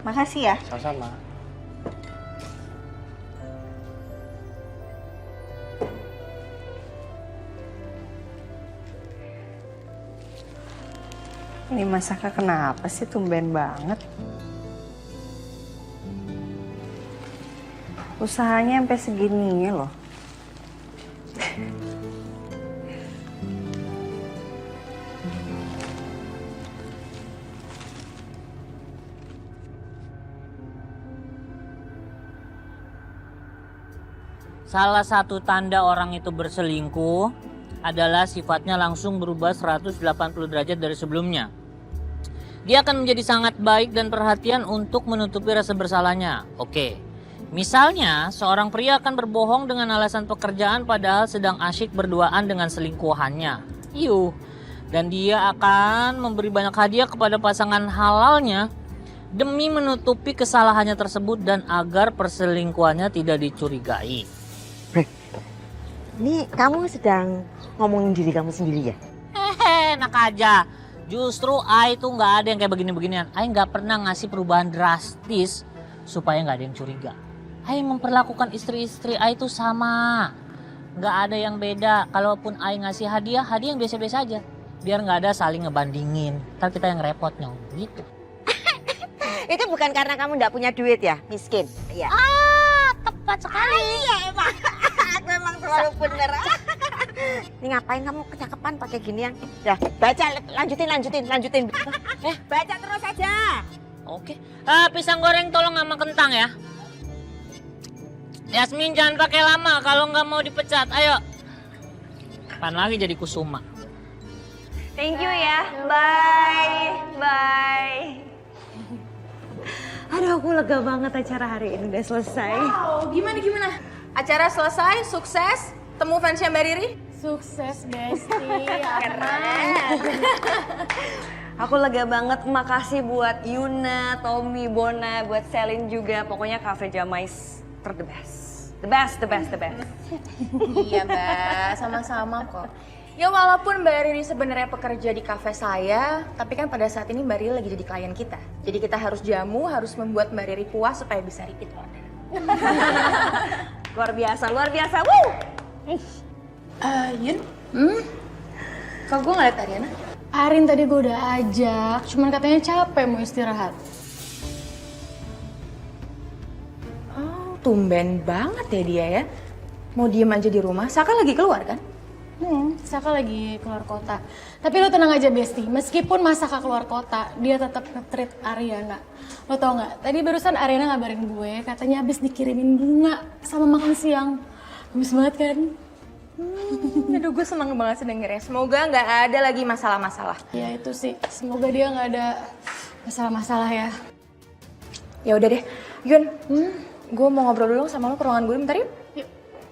Makasih ya. Sama-sama. Ini Mas Saka kenapa sih tumben banget? Usahanya sampai segini loh. Salah satu tanda orang itu berselingkuh adalah sifatnya langsung berubah 180 derajat dari sebelumnya. Dia akan menjadi sangat baik dan perhatian untuk menutupi rasa bersalahnya. Oke, misalnya seorang pria akan berbohong dengan alasan pekerjaan padahal sedang asyik berduaan dengan selingkuhannya. Dan dia akan memberi banyak hadiah kepada pasangan halalnya demi menutupi kesalahannya tersebut dan agar perselingkuhannya tidak dicurigai. Ini kamu sedang ngomongin diri kamu sendiri ya? Enak aja. Justru Ai tuh nggak ada yang kayak begini-beginian. Ai nggak pernah ngasih perubahan drastis supaya nggak ada yang curiga. Ai memperlakukan istri-istri Ai tuh sama. Nggak ada yang beda. Kalaupun Ai ngasih hadiah yang biasa-biasa aja. Biar nggak ada saling ngebandingin. Ntar kita yang repot nyong. Gitu. Itu bukan karena kamu nggak punya duit ya, miskin? Iya. Tepat sekali. Iya emang. Aku emang selalu bener. Ini ngapain kamu kecakapan pakai ginian? Ya, baca, lanjutin. Baca terus aja. Oke. Pisang goreng tolong sama kentang ya. Yasmin jangan pakai lama kalau nggak mau dipecat. Ayo. Kapan lagi jadi Kusuma? Thank you ya. Bye. Aduh, aku lega banget acara hari ini udah selesai. Wow, gimana? Acara selesai, sukses, temu fansnya Mbak Riri? Sukses, Besti. Keren. Aku lega banget, makasih buat Yuna, Tommy, Bona, buat Selin juga. Pokoknya Cafe Jamais the best. The best. Iya Mbak, sama-sama kok. Ya walaupun Mbak Riri sebenarnya pekerja di kafe saya, tapi kan pada saat ini Mbak Riri lagi jadi klien kita. Jadi kita harus jamu, harus membuat Mbak Riri puas supaya bisa repeat order. Luar biasa, woo! Yun? Kok gue ngeliat Ariana? Arin tadi gue udah ajak, cuman katanya capek mau istirahat. Oh, tumben banget ya dia ya. Mau diem aja di rumah, Saka lagi keluar kan? Saka lagi keluar kota. Tapi lo tenang aja Besti, meskipun Mas Saka keluar kota, dia tetap nge-treat Ariana. Lo tau gak, tadi barusan Ariana ngabarin gue, katanya habis dikirimin bunga sama makan siang. Bagus banget kan? Aduh gue seneng banget sedengernya. Semoga nggak ada lagi masalah-masalah. Ya itu sih, semoga dia nggak ada masalah-masalah ya. Ya udah deh, Yun, gue mau ngobrol dulu sama lo ke ruangan gue bentar yuk.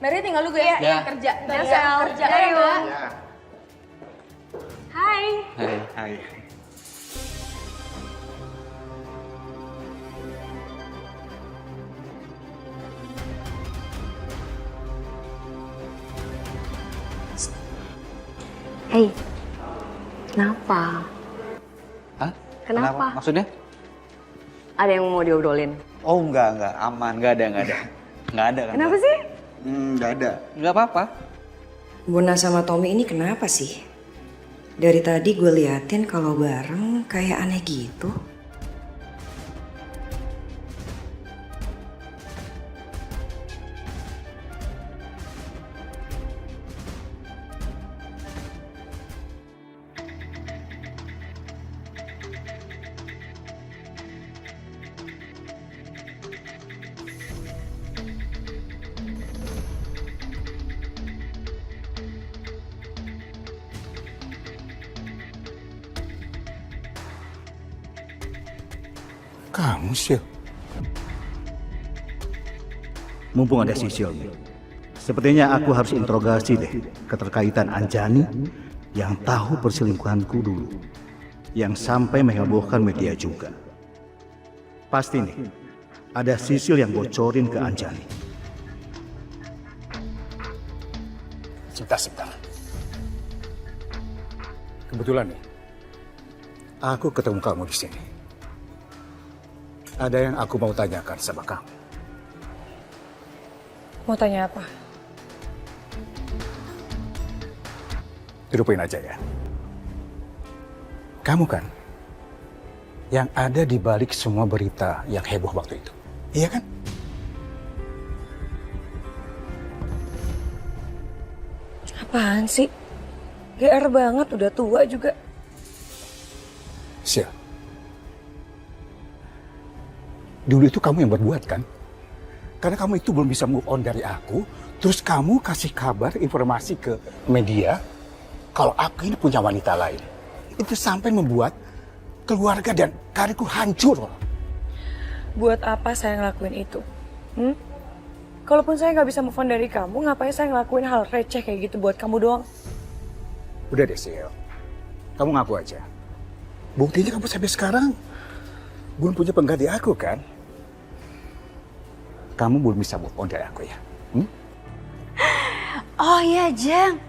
Mari tinggal dulu ya. Iya, kerja. Kerja ya, Mbak. Hai. Hai. Hey, kenapa? Hah? Kenapa? Maksudnya? Ada yang mau diobrolin? Oh enggak, aman, enggak ada. Enggak ada kan? Kenapa sih? Enggak ada. Enggak apa-apa. Bona sama Tommy ini kenapa sih? Dari tadi gue liatin kalau bareng kayak aneh gitu. Kamu, Sil. Mumpung ada Sisil nih. Sepertinya aku harus interogasi deh keterkaitan Anjani yang tahu perselingkuhanku dulu. Yang sampai menghebohkan media juga. Pasti nih, ada Sisil yang bocorin ke Anjani. Sebentar. Kebetulan nih, aku ketemu kamu di sini. Ada yang aku mau tanyakan sama kamu. Mau tanya apa? Hidupin aja ya. Kamu kan yang ada di balik semua berita yang heboh waktu itu. Iya kan? Apaan sih? GR banget, udah tua juga. Sil. Dulu itu kamu yang berbuat kan? Karena kamu itu belum bisa move on dari aku, terus kamu kasih kabar, informasi ke media kalau aku ini punya wanita lain. Itu sampai membuat keluarga dan karirku hancur. Buat apa saya ngelakuin itu? Kalaupun saya nggak bisa move on dari kamu, ngapain saya ngelakuin hal receh kayak gitu buat kamu doang? Udah deh Sil, kamu ngaku aja. Buktinya kamu sampai sekarang belum punya pengganti aku kan? Kamu belum bisa move on dari aku ya? Oh iya Jeng,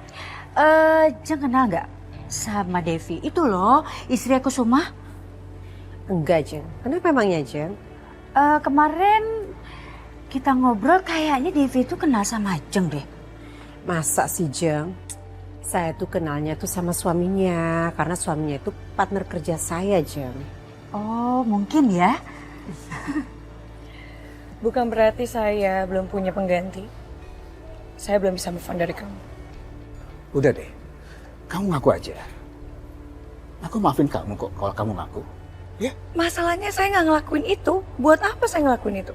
Jeng kenal nggak sama Devi? Itu loh istri aku Suma. Enggak Jeng, kenapa emangnya Jeng? Kemarin kita ngobrol kayaknya Devi itu kenal sama Jeng deh. Masa sih Jeng? Saya tuh kenalnya tuh sama suaminya, karena suaminya itu partner kerja saya Jeng. Oh mungkin ya. Bukan berarti saya belum punya pengganti. Saya belum bisa move on dari kamu. Udah deh, kamu ngaku aja. Aku maafin kamu kok kalau kamu ngaku. Ya? Masalahnya saya nggak ngelakuin itu. Buat apa saya ngelakuin itu?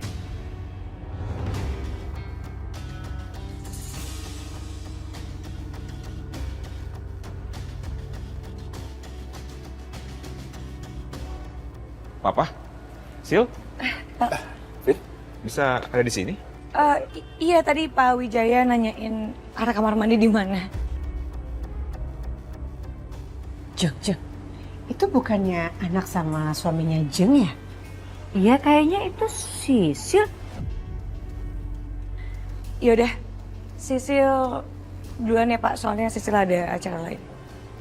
Papa? Sil? Pak. Bisa ada di sini? Iya tadi Pak Wijaya nanyain arah kamar mandi di mana. Jeng, Itu bukannya anak sama suaminya Jeng ya? Iya kayaknya itu Sisil. Yaudah, Sisil duluan ya Pak, soalnya Sisil ada acara lain.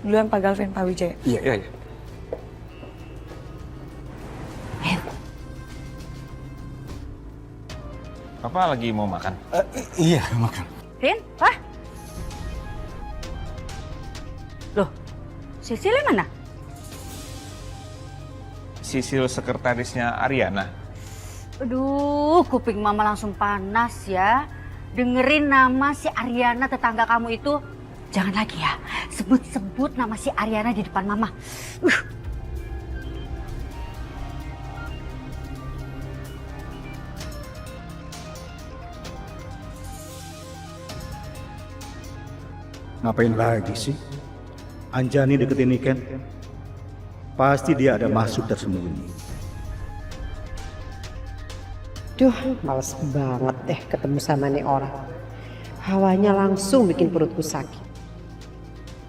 Duluan Pak Galvin, Pak Wijaya. Iya. Papa lagi mau makan? Iya, makan. Vin, Pak. Loh, Sisilnya mana? Sisil sekretarisnya Ariana. Aduh, kuping mama langsung panas ya. Dengerin nama si Ariana tetangga kamu itu. Jangan lagi ya, sebut-sebut nama si Ariana di depan mama. Ngapain lagi sih? Anjani deketin Niken. Pasti dia ada maksud tersembunyi. Duh, males banget deh ketemu sama nih orang. Hawanya langsung bikin perutku sakit.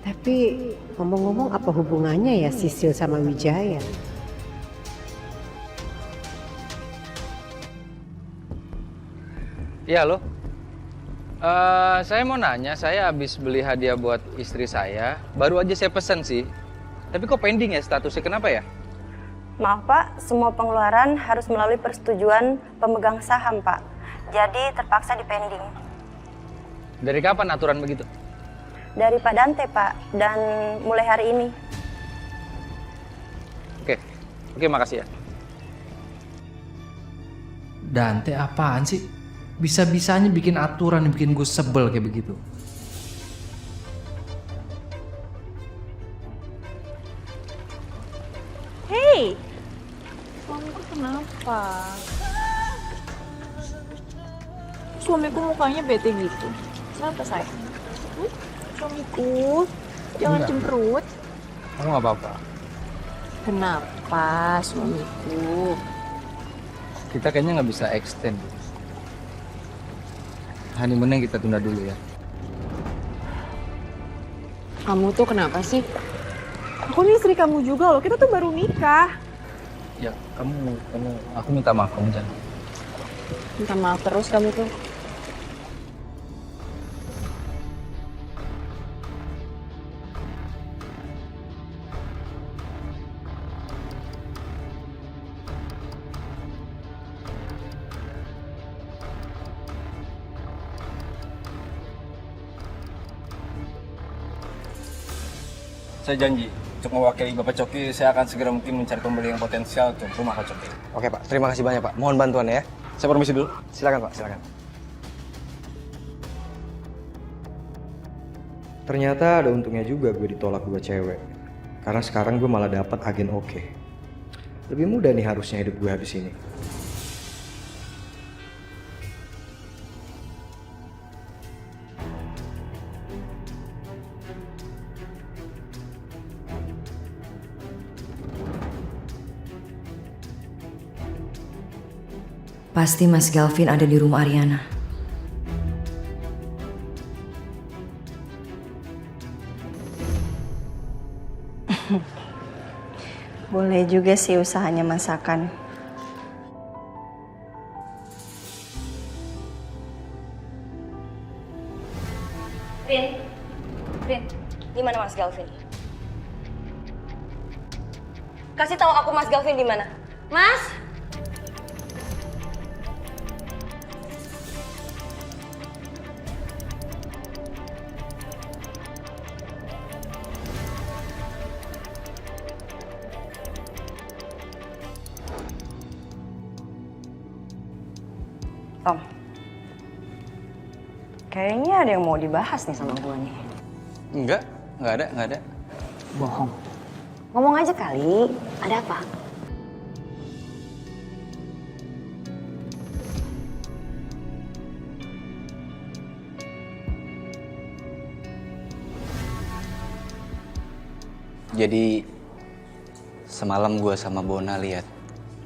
Tapi ngomong-ngomong apa hubungannya ya Sisil sama Wijaya? Iya loh. Saya mau nanya, saya habis beli hadiah buat istri saya. Baru aja saya pesen sih. Tapi kok pending ya statusnya, kenapa ya? Maaf Pak, semua pengeluaran harus melalui persetujuan pemegang saham Pak. Jadi terpaksa dipending. Dari kapan aturan begitu? Dari Pak Dante Pak, dan mulai hari ini. Oke, makasih ya. Dante apaan sih? Bisa-bisanya bikin aturan yang bikin gue sebel kayak begitu. Hey, suamiku kenapa? Suamiku mukanya bete gitu. Kenapa sayang? Suamiku, jangan Enggak. cemberut. Kamu gak apa-apa. Kenapa suamiku? Kita kayaknya nggak bisa extend. Honeymoon-nya kita tunda dulu ya. Kamu tuh kenapa sih? Aku nih istri kamu juga loh, kita tuh baru nikah. Ya, aku minta maaf, kamu jangan. Minta maaf terus kamu tuh. Saya janji, untuk mewakili Bapak Coki, saya akan segera mungkin mencari pembeli yang potensial untuk rumah Pak Coki. Oke Pak, terima kasih banyak Pak. Mohon bantuannya ya. Saya permisi dulu. Silakan Pak, silakan. Ternyata ada untungnya juga gue ditolak dua cewek. Karena sekarang gue malah dapat agen oke. Lebih mudah nih harusnya hidup gue habis ini. Pasti Mas Galvin ada di rumah Ariana. Boleh juga sih usahanya masakan. Vin, di mana Mas Galvin? Kasih tahu aku Mas Galvin di mana. Mas? Tom, kayaknya ada yang mau dibahas nih sama gue nih. Enggak ada. Bohong. Ngomong aja kali, ada apa? Jadi semalam gue sama Bona lihat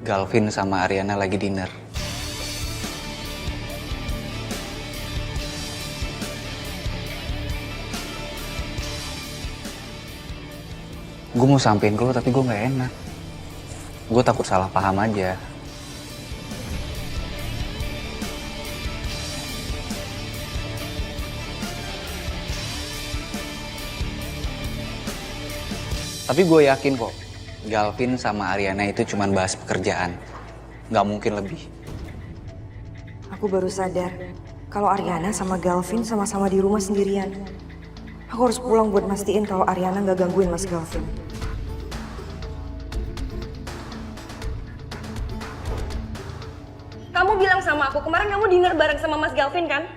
Galvin sama Ariana lagi dinner. Gue mau sampein ke lo tapi gue nggak enak. Gue takut salah paham aja. Tapi gue yakin kok, Galvin sama Ariana itu cuma bahas pekerjaan. Nggak mungkin lebih. Aku baru sadar kalau Ariana sama Galvin sama-sama di rumah sendirian. Aku harus pulang buat mastiin kalau Ariana nggak gangguin Mas Galvin. Kamu bilang sama aku, kemarin kamu dinner bareng sama Mas Galvin kan?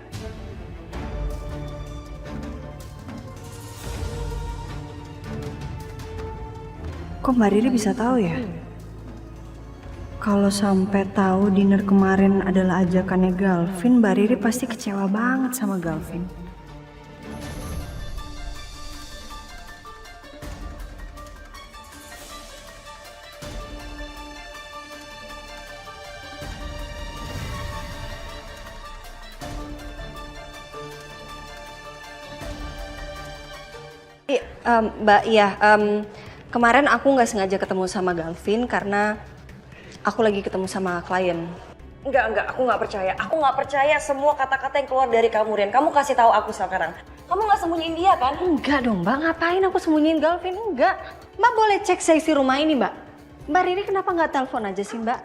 Kok Mbak Riri bisa tahu ya? Kalau sampai tahu dinner kemarin adalah ajakannya Galvin, Mbak Riri pasti kecewa banget sama Galvin. Mbak, iya. Kemarin aku nggak sengaja ketemu sama Galvin karena aku lagi ketemu sama klien. Enggak, aku nggak percaya. Aku nggak percaya semua kata-kata yang keluar dari kamu, Rian. Kamu kasih tahu aku sekarang. Kamu nggak sembunyiin dia kan? Enggak dong, Mbak. Ngapain aku sembunyiin Galvin? Enggak. Mbak boleh cek seisi rumah ini, Mbak. Mbak Riri kenapa nggak telepon aja sih, Mbak?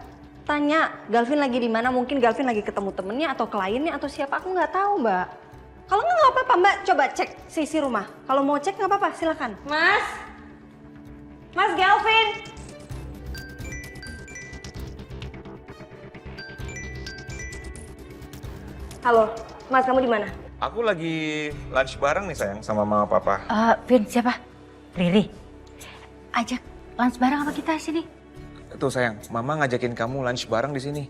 Tanya Galvin lagi di mana? Mungkin Galvin lagi ketemu temennya atau kliennya atau siapa? Aku nggak tahu, Mbak. Kalau nggak apa-apa, Mbak. Coba cek seisi rumah. Kalau mau cek nggak apa-apa, silakan. Mas Galvin. Halo, Mas, kamu di mana? Aku lagi lunch bareng nih sayang sama mama papa. Vin, siapa? Riri. Ajak lunch bareng apa kita sini? Tuh sayang, mama ngajakin kamu lunch bareng di sini.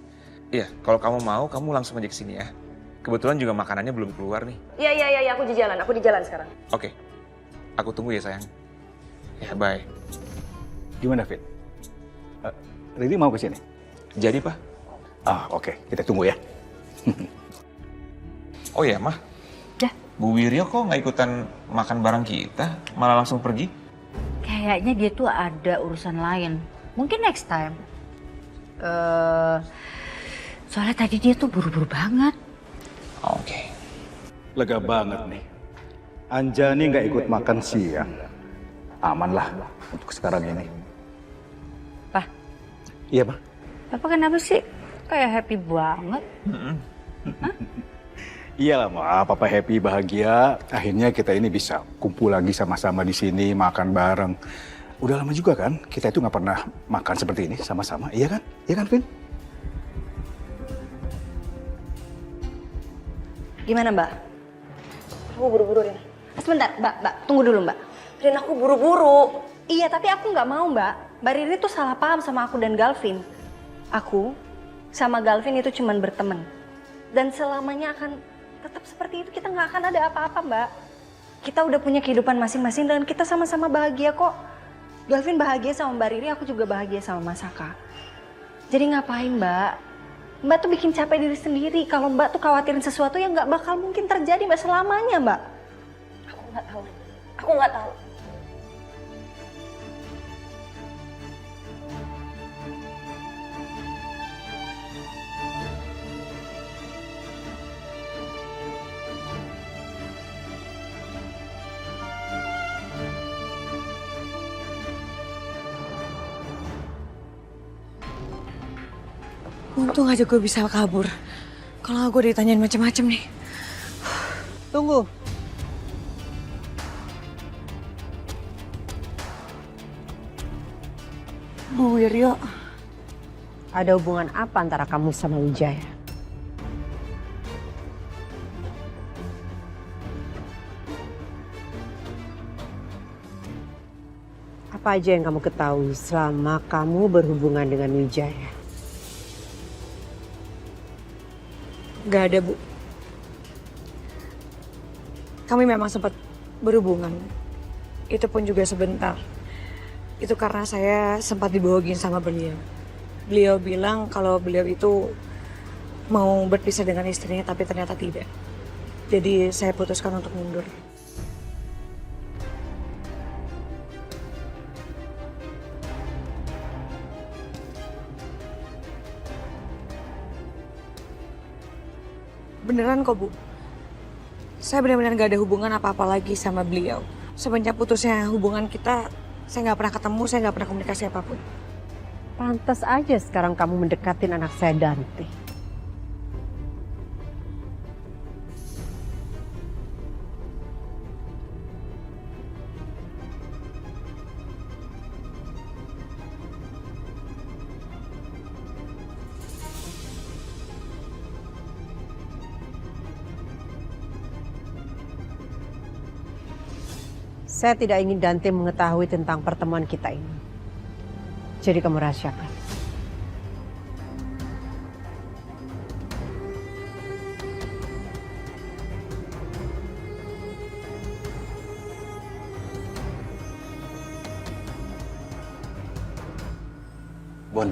Iya, kalau kamu mau, kamu langsung aja ke sini ya. Kebetulan juga makanannya belum keluar nih. Iya, aku di jalan sekarang. Oke, aku tunggu ya sayang. Ya, bye. Gimana, Fit? Riri mau ke sini? Jadi, Pak. Oke. Kita tunggu ya. Oh ya, Mah. Ya. Bu Wiryo kok nggak ikutan makan bareng kita, malah langsung pergi? Kayaknya dia tuh ada urusan lain. Mungkin next time. Soalnya tadi dia tuh buru-buru banget. Oke. Lega banget nih. Anjani nggak ikut makan siang. Aman lah untuk sekarang ini. Pak. Iya, Pak. Papa kenapa sih kayak happy banget? Iyalah, Ma. Papa happy, bahagia. Akhirnya kita ini bisa kumpul lagi sama-sama di sini, makan bareng. Udah lama juga kan, kita itu nggak pernah makan seperti ini sama-sama. Iya kan? Iya kan, Vin? Gimana, Mbak? Aku buru-buru, Rin. Sebentar, Mbak. Tunggu dulu, Mbak. Rin, aku buru-buru. Iya, tapi aku nggak mau, Mbak. Mbak Riri tuh salah paham sama aku dan Galvin. Aku sama Galvin itu cuman berteman. Dan selamanya akan tetap seperti itu. Kita nggak akan ada apa-apa, Mbak. Kita udah punya kehidupan masing-masing dan kita sama-sama bahagia kok. Galvin bahagia sama Mbak Riri, aku juga bahagia sama Mas Saka. Jadi ngapain, Mbak? Mbak tuh bikin capek diri sendiri. Kalau Mbak tuh khawatirin sesuatu yang nggak bakal mungkin terjadi, Mbak, selamanya, Mbak. Aku nggak tahu. Aku nggak tahu. Untung aja gue bisa kabur. Kalau gue ditanyain macam-macam nih. Tunggu. Bu Wiryo. Ada hubungan apa antara kamu sama Wijaya? Apa aja yang kamu ketahui selama kamu berhubungan dengan Wijaya? Gak ada, Bu. Kami memang sempat berhubungan. Itu pun juga sebentar. Itu karena saya sempat dibohongin sama beliau. Beliau bilang kalau beliau itu mau berpisah dengan istrinya, tapi ternyata tidak. Jadi saya putuskan untuk mundur. Beneran kok, Bu. Saya benar-benar gak ada hubungan apa-apa lagi sama beliau. Semenjak putusnya hubungan kita, saya nggak pernah ketemu, saya nggak pernah komunikasi apapun. Pantas aja sekarang kamu mendekatin anak saya Dante. Saya tidak ingin Dante mengetahui tentang pertemuan kita ini. Jadi kamu rahasiakan. Bon,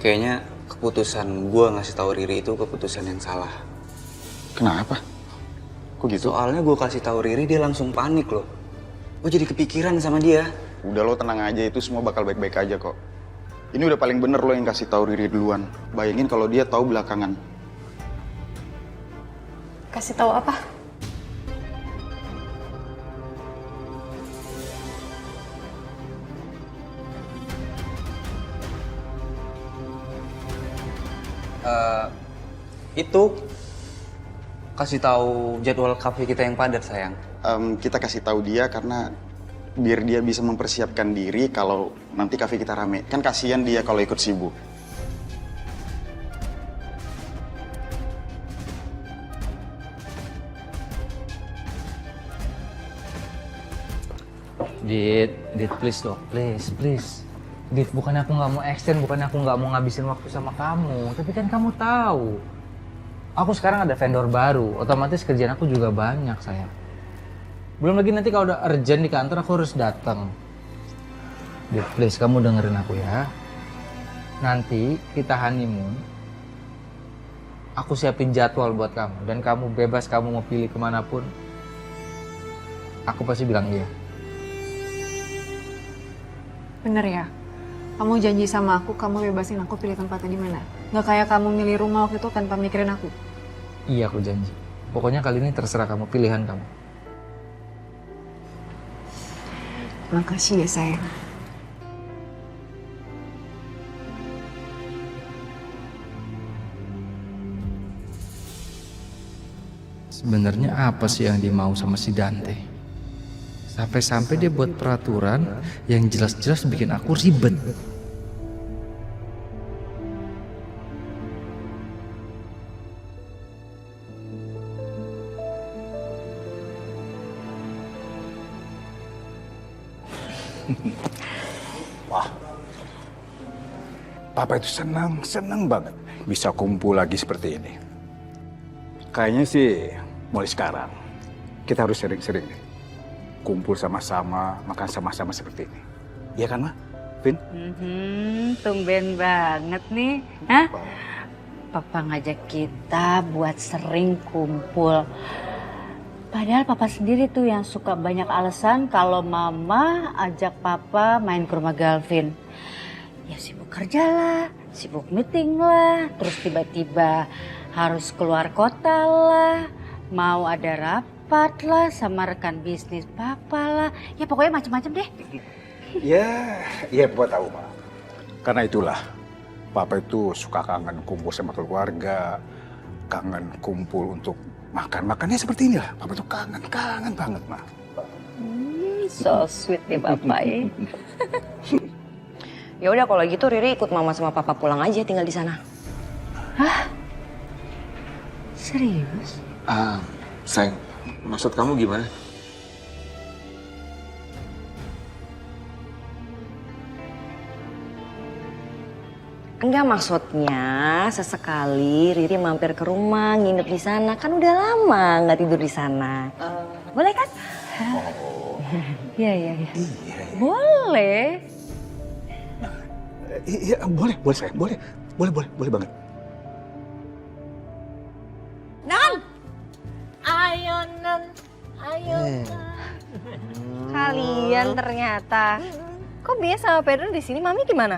kayaknya keputusan gue ngasih tahu Riri itu keputusan yang salah. Kenapa? Kok gitu? Soalnya gue kasih tahu Riri dia langsung panik loh. Gue jadi kepikiran sama dia. Udah lo tenang aja, itu semua bakal baik-baik aja kok. Ini udah paling bener lo yang kasih tahu Riri duluan. Bayangin kalau dia tahu belakangan. Kasih tahu apa? Itu kasih tahu jadwal kafe kita yang padat, sayang. Kita kasih tahu dia karena biar dia bisa mempersiapkan diri kalau nanti kafe kita rame. Kan kasihan dia kalau ikut sibuk. Dit, please dong, please. Dit, bukan aku nggak mau extend, bukan aku nggak mau ngabisin waktu sama kamu. Tapi kan kamu tahu, aku sekarang ada vendor baru, otomatis kerjaan aku juga banyak, sayang. Belum lagi nanti kalau udah urgent di kantor aku harus datang. Dit, please kamu dengerin aku ya. Nanti kita honeymoon, aku siapin jadwal buat kamu. Dan kamu bebas, kamu mau pilih kemanapun. Aku pasti bilang iya. Bener ya? Kamu janji sama aku, kamu bebasin aku pilih tempatnya di mana? Nggak kayak kamu milih rumah waktu itu tanpa mikirin aku. Iya, aku janji. Pokoknya kali ini terserah kamu, pilihan kamu. Makasih ya sayang. Sebenarnya apa sih yang dimau sama si Dante? Sampai-sampai dia buat peraturan yang jelas-jelas bikin aku ribet. Wah, Papa itu senang banget bisa kumpul lagi seperti ini. Kayaknya sih mulai sekarang kita harus sering-sering nih. Kumpul sama-sama, makan sama-sama seperti ini. Iya kan, Ma? Vin? Tumben banget nih. Hah? Papa ngajak kita buat sering kumpul. Padahal Papa sendiri tuh yang suka banyak alasan kalau Mama ajak Papa main ke rumah Galvin. Ya sibuk kerja lah, sibuk meeting lah, terus tiba-tiba harus keluar kota lah, mau ada rapat lah sama rekan bisnis Papa lah. Ya pokoknya macam-macam deh. Ya Papa tahu, Ma. Karena itulah, Papa itu suka kangen kumpul sama keluarga, kangen kumpul untuk makan-makannya seperti inilah. Papa tuh kangen banget, Ma. So sweet ya Bapak ya. Ya udah kalau gitu Riri ikut Mama sama Papa pulang aja, tinggal di sana. Hah? Serius? Sayang, maksud kamu gimana? Enggak, maksudnya sesekali Riri mampir ke rumah, nginep di sana. Kan udah lama nggak tidur di sana. Boleh kan? Iya. Boleh. Iya, boleh sayang, boleh banget. Non! Ayo, Non. Ayo. Kalian ternyata. Kok biasa sama Pedro di sini? Mami gimana?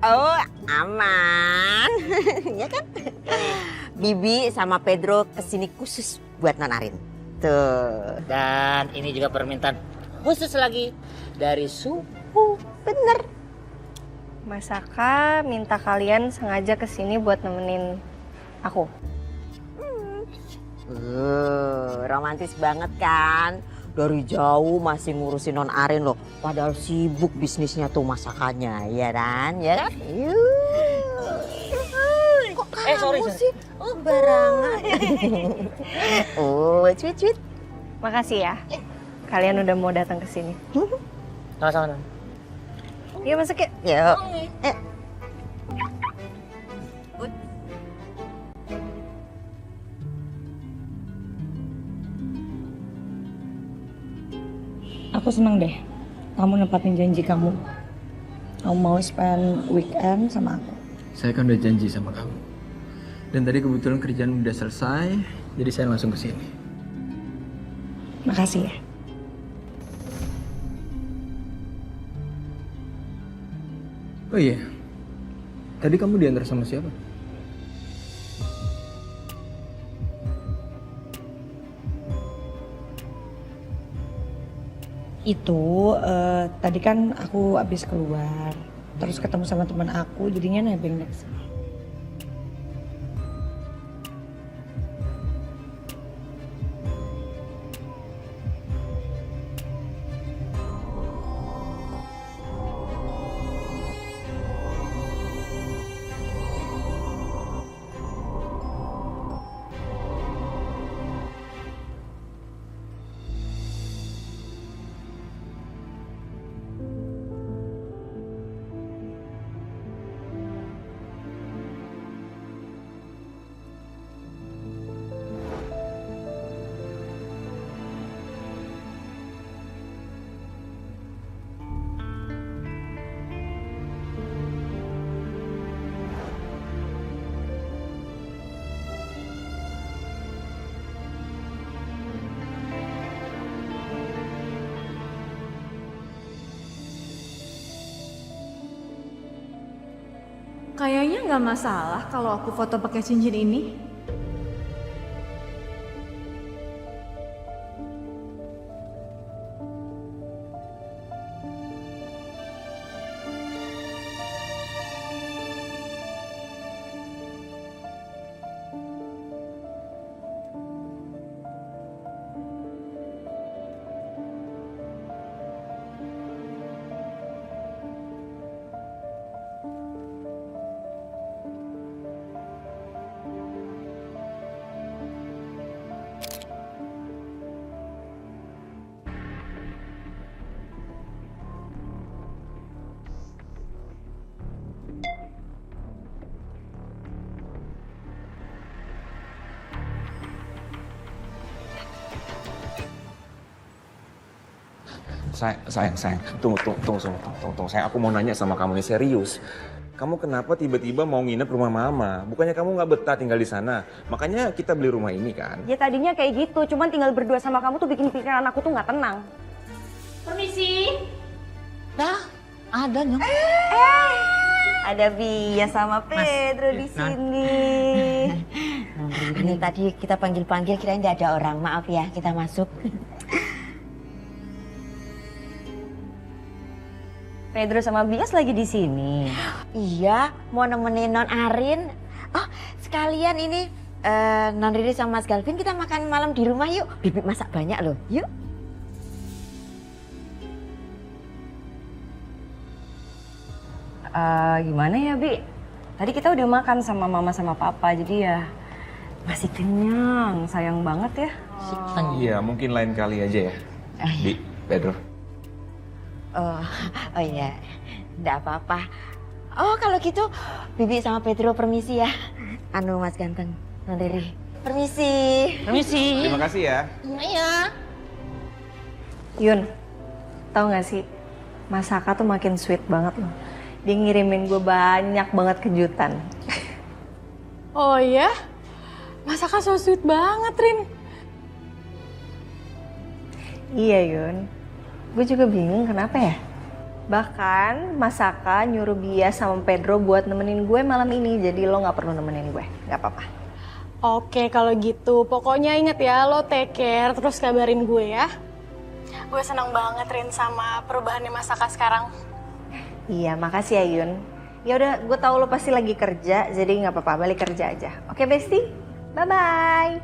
Oh, aman. Ya kan? Bibi sama Pedro kesini khusus buat Non Arin. Tuh. Dan ini juga permintaan khusus lagi dari Suhu. Bener. Mas Saka minta kalian sengaja kesini buat nemenin aku. Romantis banget kan? Dari jauh masih ngurusin Non Arin loh. Padahal sibuk bisnisnya tuh masakannya, ya kan? Ya kan? Kok kamu sorry. sih? Oh, barangan. Oh, cuit. Makasih ya. Kalian udah mau datang ke sini. Sama-sama. Yuk masuk yuk. Yuk. Aku seneng deh, kamu nempatin janji kamu. Kamu mau spend weekend sama aku. Saya kan udah janji sama kamu. Dan tadi kebetulan kerjaan udah selesai, jadi saya langsung ke sini. Makasih ya. Oh iya, tadi kamu diantar sama siapa? Itu tadi kan aku habis keluar, terus ketemu sama teman aku, jadinya nebeng deh kesini. Kayaknya nggak masalah kalau aku foto pakai cincin ini. Sayang. Tunggu. Sayang, aku mau nanya sama kamu nih, serius. Kamu kenapa tiba-tiba mau nginep rumah mama? Bukannya kamu nggak betah tinggal di sana? Makanya kita beli rumah ini kan? Ya tadinya kayak gitu, cuman tinggal berdua sama kamu tuh bikin pikiran aku tuh nggak tenang. Permisi. Nah, ada nyong. Ada Bia sama Pedro di sini. Ini tadi kita panggil-panggil kirain nggak ada orang. Maaf ya, kita masuk. Pedro sama Bias lagi di sini. Iya, mau nemenin Non Arin. Oh, sekalian ini Non Riri sama Mas Galvin kita makan malam di rumah yuk. Bibi masak banyak loh, yuk. Gimana ya Bi? Tadi kita udah makan sama mama sama papa, jadi ya masih kenyang. Sayang banget ya. Iya, mungkin lain kali aja ya. Bi, Pedro. Oh iya, enggak apa-apa. Oh kalau gitu, Bibi sama Pedro permisi ya. Anu Mas Ganteng, Non Riri. Permisi. Terima kasih ya. Iya. Yun, tau gak sih, Mas Saka tuh makin sweet banget loh. Dia ngirimin gue banyak banget kejutan. Oh iya? Mas Saka so sweet banget, Rin. Iya Yun, gue juga bingung kenapa ya. Bahkan Mas Saka nyuruh Bia sama Pedro buat nemenin gue malam ini, jadi lo gak perlu nemenin gue, gak apa-apa. Oke, kalau gitu. Pokoknya inget ya, lo take care, terus kabarin gue ya. Gue seneng banget, Rin, sama perubahannya Mas Saka sekarang. Iya, makasih ya Yun. Ya udah, gue tahu lo pasti lagi kerja, jadi nggak apa-apa, balik kerja aja. Oke, Besti? Bye-bye.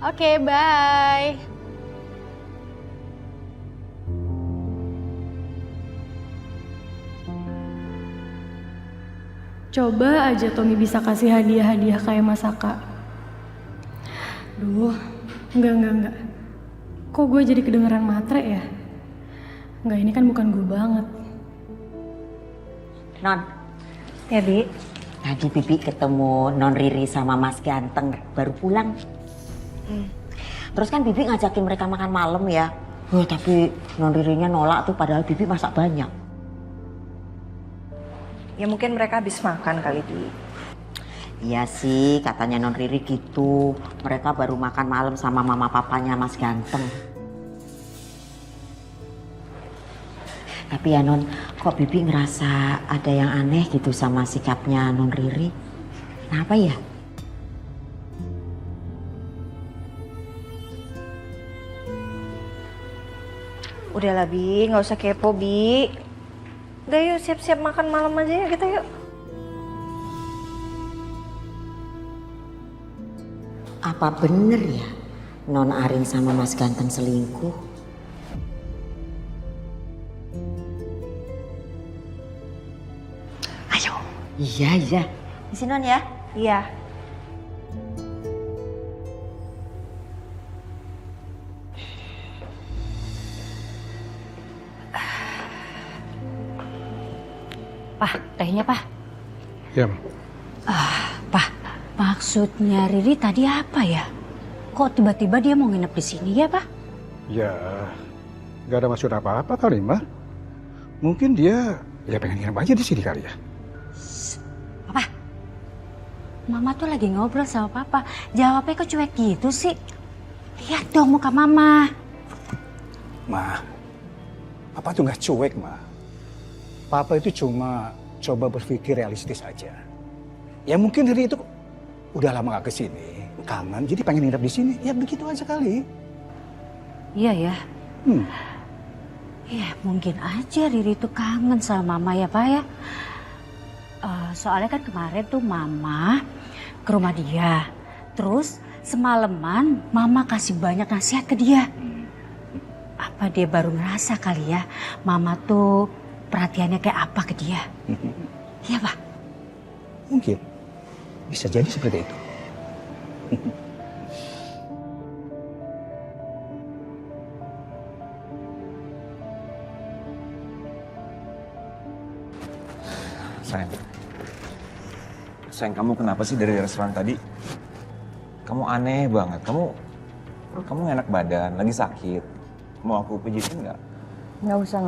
Oke, bye. Coba aja Tommy bisa kasih hadiah-hadiah kayak Mas Saka. Duh, enggak. Kok gue jadi kedengeran matre ya? Enggak, ini kan bukan gue banget. Non. Ya, Bi. Tadi Bibi ketemu Non Riri sama Mas Ganteng baru pulang. Terus kan Bibi ngajakin mereka makan malam ya. Tapi Non Ririnya nolak tuh padahal Bibi masak banyak. Ya mungkin mereka habis makan kali, Bi. Iya sih, katanya Non Riri gitu. Mereka baru makan malam sama mama papanya Mas Ganteng. Tapi ya Non, kok Bibi ngerasa ada yang aneh gitu sama sikapnya Non Riri? Kenapa ya? Udahlah, Bi. Nggak usah kepo, Bi. Udah yuk, siap-siap makan malam aja ya kita yuk. Apa bener ya Non Arin sama Mas Ganteng selingkuh? Ayo. Iya. Di sini Non ya? Iya. Pak, tehnya Pak. Ya. Pak, maksudnya Riri tadi apa ya? Kok tiba-tiba dia mau nginep di sini ya, Pak? Ya, gak ada maksud apa-apa kali, Mbak. Mungkin dia ya pengen nginep aja di sini kali ya. Papa, Mama tuh lagi ngobrol sama Papa. Jawabnya kok cuek gitu sih? Lihat dong muka Mama. Ma, Papa tuh gak cuek, Ma. Papa itu cuma coba berpikir realistis aja. Ya mungkin Riri itu udah lama gak kesini, kangen, jadi pengen nginep di sini. Ya begitu aja kali. Iya ya. Ya mungkin aja Riri tuh kangen sama Mama ya Pak ya. Soalnya kan kemarin tuh Mama ke rumah dia. Terus semalaman Mama kasih banyak nasihat ke dia. Apa dia baru ngerasa kali ya Mama tuh perhatiannya kayak apa ke dia? Iya Pak? Mungkin. Bisa jadi seperti itu. Sayang, kamu kenapa sih dari restoran tadi? Kamu aneh banget. Kamu nggak enak badan, lagi sakit. Mau aku pijitin nggak? Nggak usah.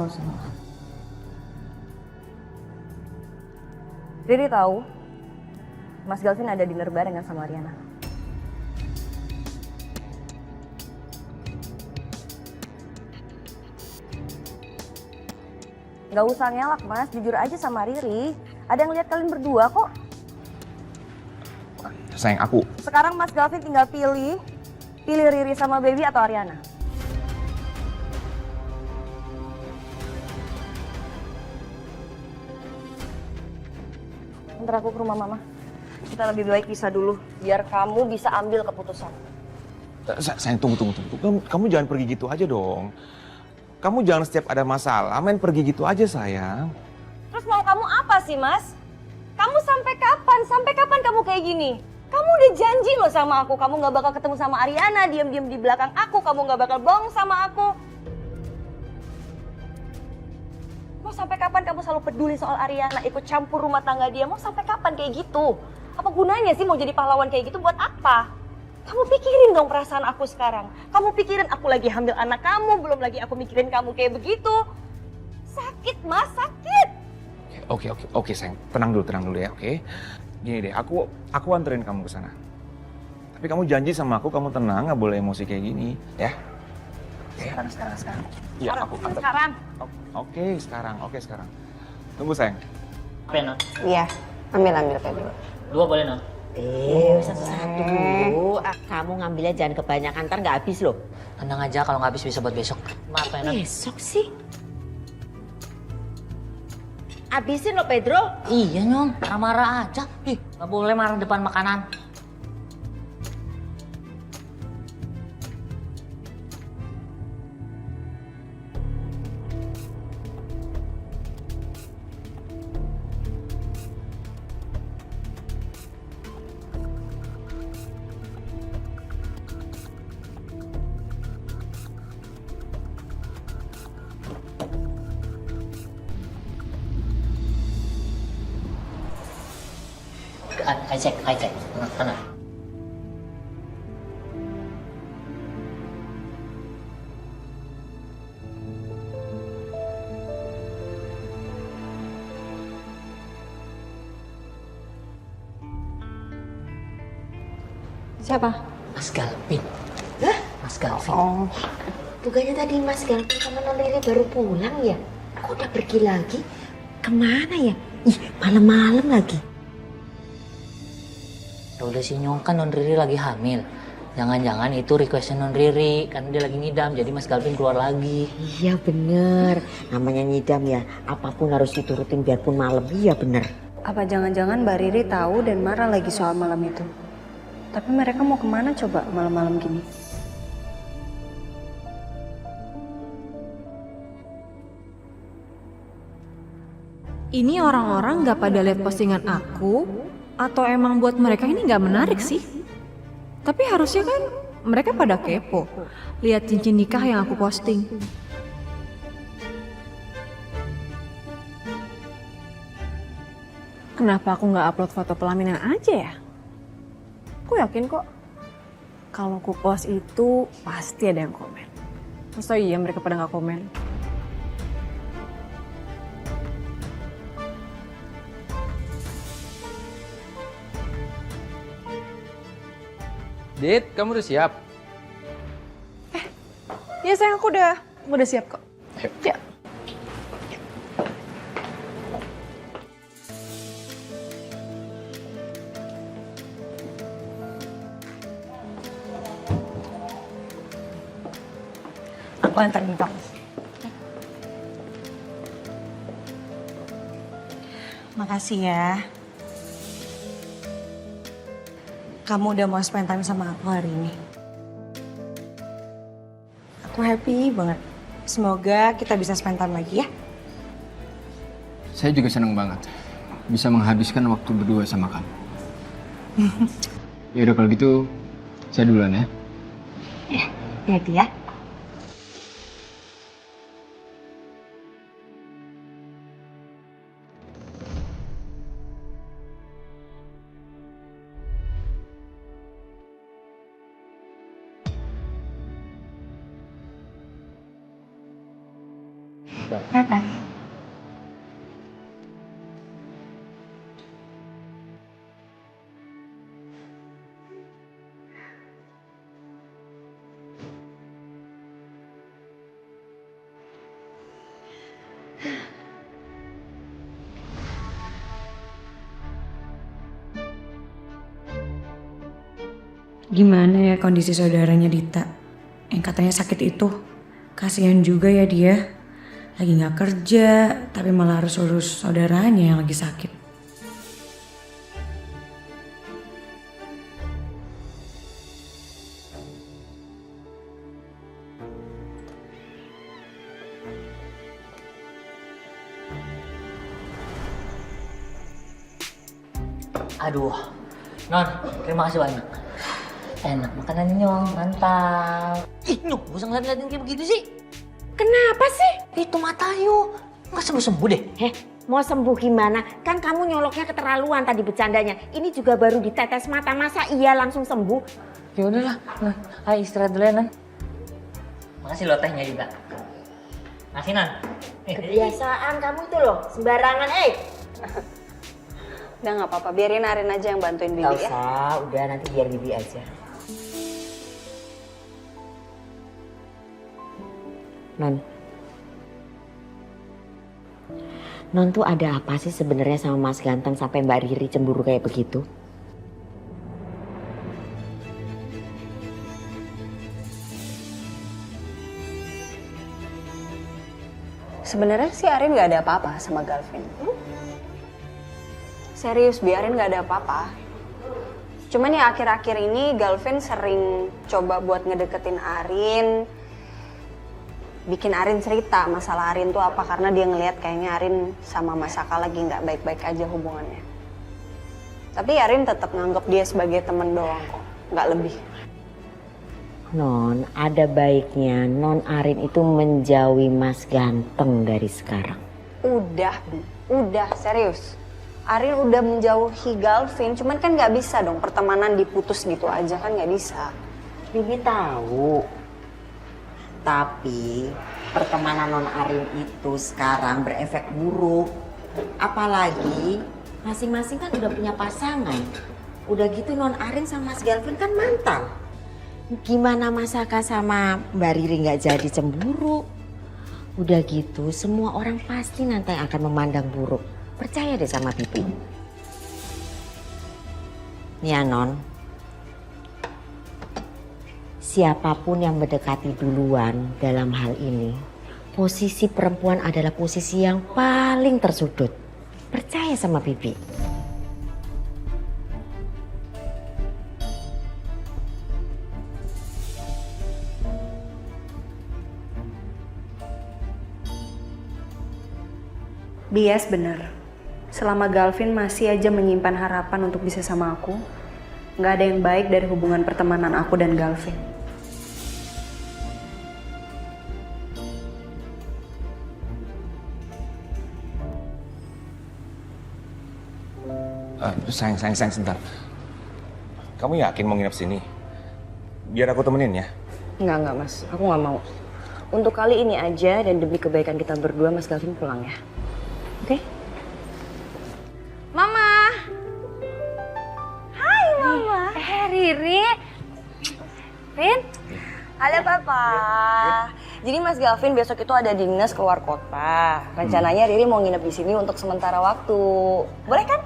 Riri tahu Mas Galvin ada dinner barengan sama Ariana. Nggak usah ngelak, Mas. Jujur aja sama Riri. Ada yang lihat kalian berdua kok. Sayang, aku. Sekarang Mas Galvin tinggal pilih Riri sama Baby atau Ariana. Ntar aku ke rumah Mama. Kita lebih baik pisah dulu, biar kamu bisa ambil keputusan. Sayang, tunggu. Kamu jangan pergi gitu aja dong. Kamu jangan setiap ada masalah main pergi gitu aja, sayang. Terus mau kamu apa sih, Mas? Kamu sampai kapan? Sampai kapan kamu kayak gini? Kamu udah janji loh sama aku, kamu gak bakal ketemu sama Ariana, diam-diam di belakang aku, kamu gak bakal bohong sama aku. Mau sampai kapan kamu selalu peduli soal Ariana, ikut campur rumah tangga dia? Mau sampai kapan kayak gitu? Apa gunanya sih mau jadi pahlawan kayak gitu buat apa? Kamu pikirin dong perasaan aku sekarang. Kamu pikirin aku lagi hamil anak kamu, belum lagi aku mikirin kamu kayak begitu. Sakit, Mas, sakit. Oke, sayang. Tenang dulu ya, oke? Gini deh, aku anterin kamu ke sana. Tapi kamu janji sama aku, kamu tenang, nggak boleh emosi kayak gini, ya? Sekarang. Iya, aku anter. Sekarang. Oke, sekarang. Tunggu, sayang. Apa ya, Non? Iya, ambil kayak dulu. 2 boleh, Non? Satu-satu dulu. Kamu ngambilnya jangan kebanyakan, ntar nggak habis loh. Tenang aja, kalau nggak habis bisa buat besok. Maaf ya, Non. Besok sih? Habisin loh, Pedro. Iya, Nyong. Marah-marah aja. Ih, nggak boleh marah depan makanan. Hai cek. Tenang. Siapa? Mas Galvin. Mas Galvin. Oh. Bukannya tadi Mas Galvin sama Non Riri baru pulang ya? Kok udah pergi lagi? Kemana ya? Ih, malam-malam lagi. Ya udah sih, Nyong, kan Non Riri lagi hamil. Jangan-jangan itu requestnya Non Riri, karena dia lagi ngidam, jadi Mas Galvin keluar lagi. Iya bener, namanya ngidam ya, apapun harus diturutin biarpun malam. Iya bener. Apa jangan-jangan Mbak Riri tahu dan marah lagi soal malam itu? Tapi mereka mau kemana coba malam-malam gini? Ini orang-orang nggak pada lihat postingan aku, atau emang buat mereka ini nggak menarik sih? Tapi harusnya kan mereka pada kepo, lihat cincin nikah yang aku posting. Kenapa aku nggak upload foto pelaminan aja ya? Aku yakin kok, kalau aku post itu pasti ada yang komen. Masa iya mereka pada nggak komen? Dit, kamu udah siap? Iya sayang, aku udah siap kok. Ayo. Ya. Aku antarin kamu. Makasih ya. Kamu udah mau spend time sama aku hari ini. Aku happy banget. Semoga kita bisa spend time lagi ya. Saya juga senang banget bisa menghabiskan waktu berdua sama kamu. Ya udah kalau gitu, saya duluan ya. Hati ya. Bye-bye. Gimana ya kondisi saudaranya Dita? Yang katanya sakit itu. Kasihan juga ya dia. Lagi gak kerja, tapi malah harus urus saudaranya yang lagi sakit. Aduh, Non, terima kasih banyak. Enak makanannya, Nyong, mantap. Ih, Nyong, gak usah ngeliat-ngeliatin kayak begitu sih. Kenapa sih? Itu mata Ayu, nggak sembuh-sembuh deh. Mau sembuh gimana? Kan kamu nyoloknya keterlaluan tadi bercandanya. Ini juga baru ditetes mata, masa iya langsung sembuh? Ya udahlah, Non. Ayo istirahat dulu ya, Non. Makasih lo tehnya juga. Makasih, Non. Kebiasaan kamu itu loh, sembarangan, Udah nggak apa-apa, biarin Arin aja yang bantuin Bibi Gak ya. usah, udah nanti biar Bibi aja. Non tuh ada apa sih sebenarnya sama Mas Ganteng sampai Mbak Riri cemburu kayak begitu? Sebenarnya sih Arin nggak ada apa-apa sama Galvin. Serius, biarin nggak ada apa-apa. Cuman ya akhir-akhir ini Galvin sering coba buat ngedeketin Arin. Bikin Arin cerita masalah Arin tuh apa, karena dia ngelihat kayaknya Arin sama Mas Saka lagi nggak baik-baik aja hubungannya. Tapi Arin tetap nganggap dia sebagai temen doang kok, nggak lebih. Non, ada baiknya Non Arin itu menjauhi Mas Ganteng dari sekarang. Udah, Bi. Udah, serius. Arin udah menjauhi Galvin, cuman kan nggak bisa dong pertemanan diputus gitu aja, kan nggak bisa. Bibi tahu. Tapi pertemanan Non Arin itu sekarang berefek buruk. Apalagi masing-masing kan udah punya pasangan. Udah gitu Non Arin sama Mas Galvin kan mantan. Gimana Mas Saka sama Mbak Riri nggak jadi cemburu? Udah gitu semua orang pasti nanti akan memandang buruk. Percaya deh sama Bibi. Ya Non, siapapun yang mendekati duluan dalam hal ini, posisi perempuan adalah posisi yang paling tersudut. Percaya sama Bibi. Bias bener. Selama Galvin masih aja menyimpan harapan untuk bisa sama aku, nggak ada yang baik dari hubungan pertemanan aku dan Galvin. Sayang, sebentar. Kamu yakin mau nginep sini? Biar aku temenin ya. Nggak Mas. Aku nggak mau. Untuk kali ini aja dan demi kebaikan kita berdua, Mas Galvin pulang ya. Oke? Mama. Hai Mama. Riri. Vin. Halo Papa. Jadi Mas Galvin besok itu ada dinas keluar kota. Rencananya Riri mau nginep di sini untuk sementara waktu. Boleh kan?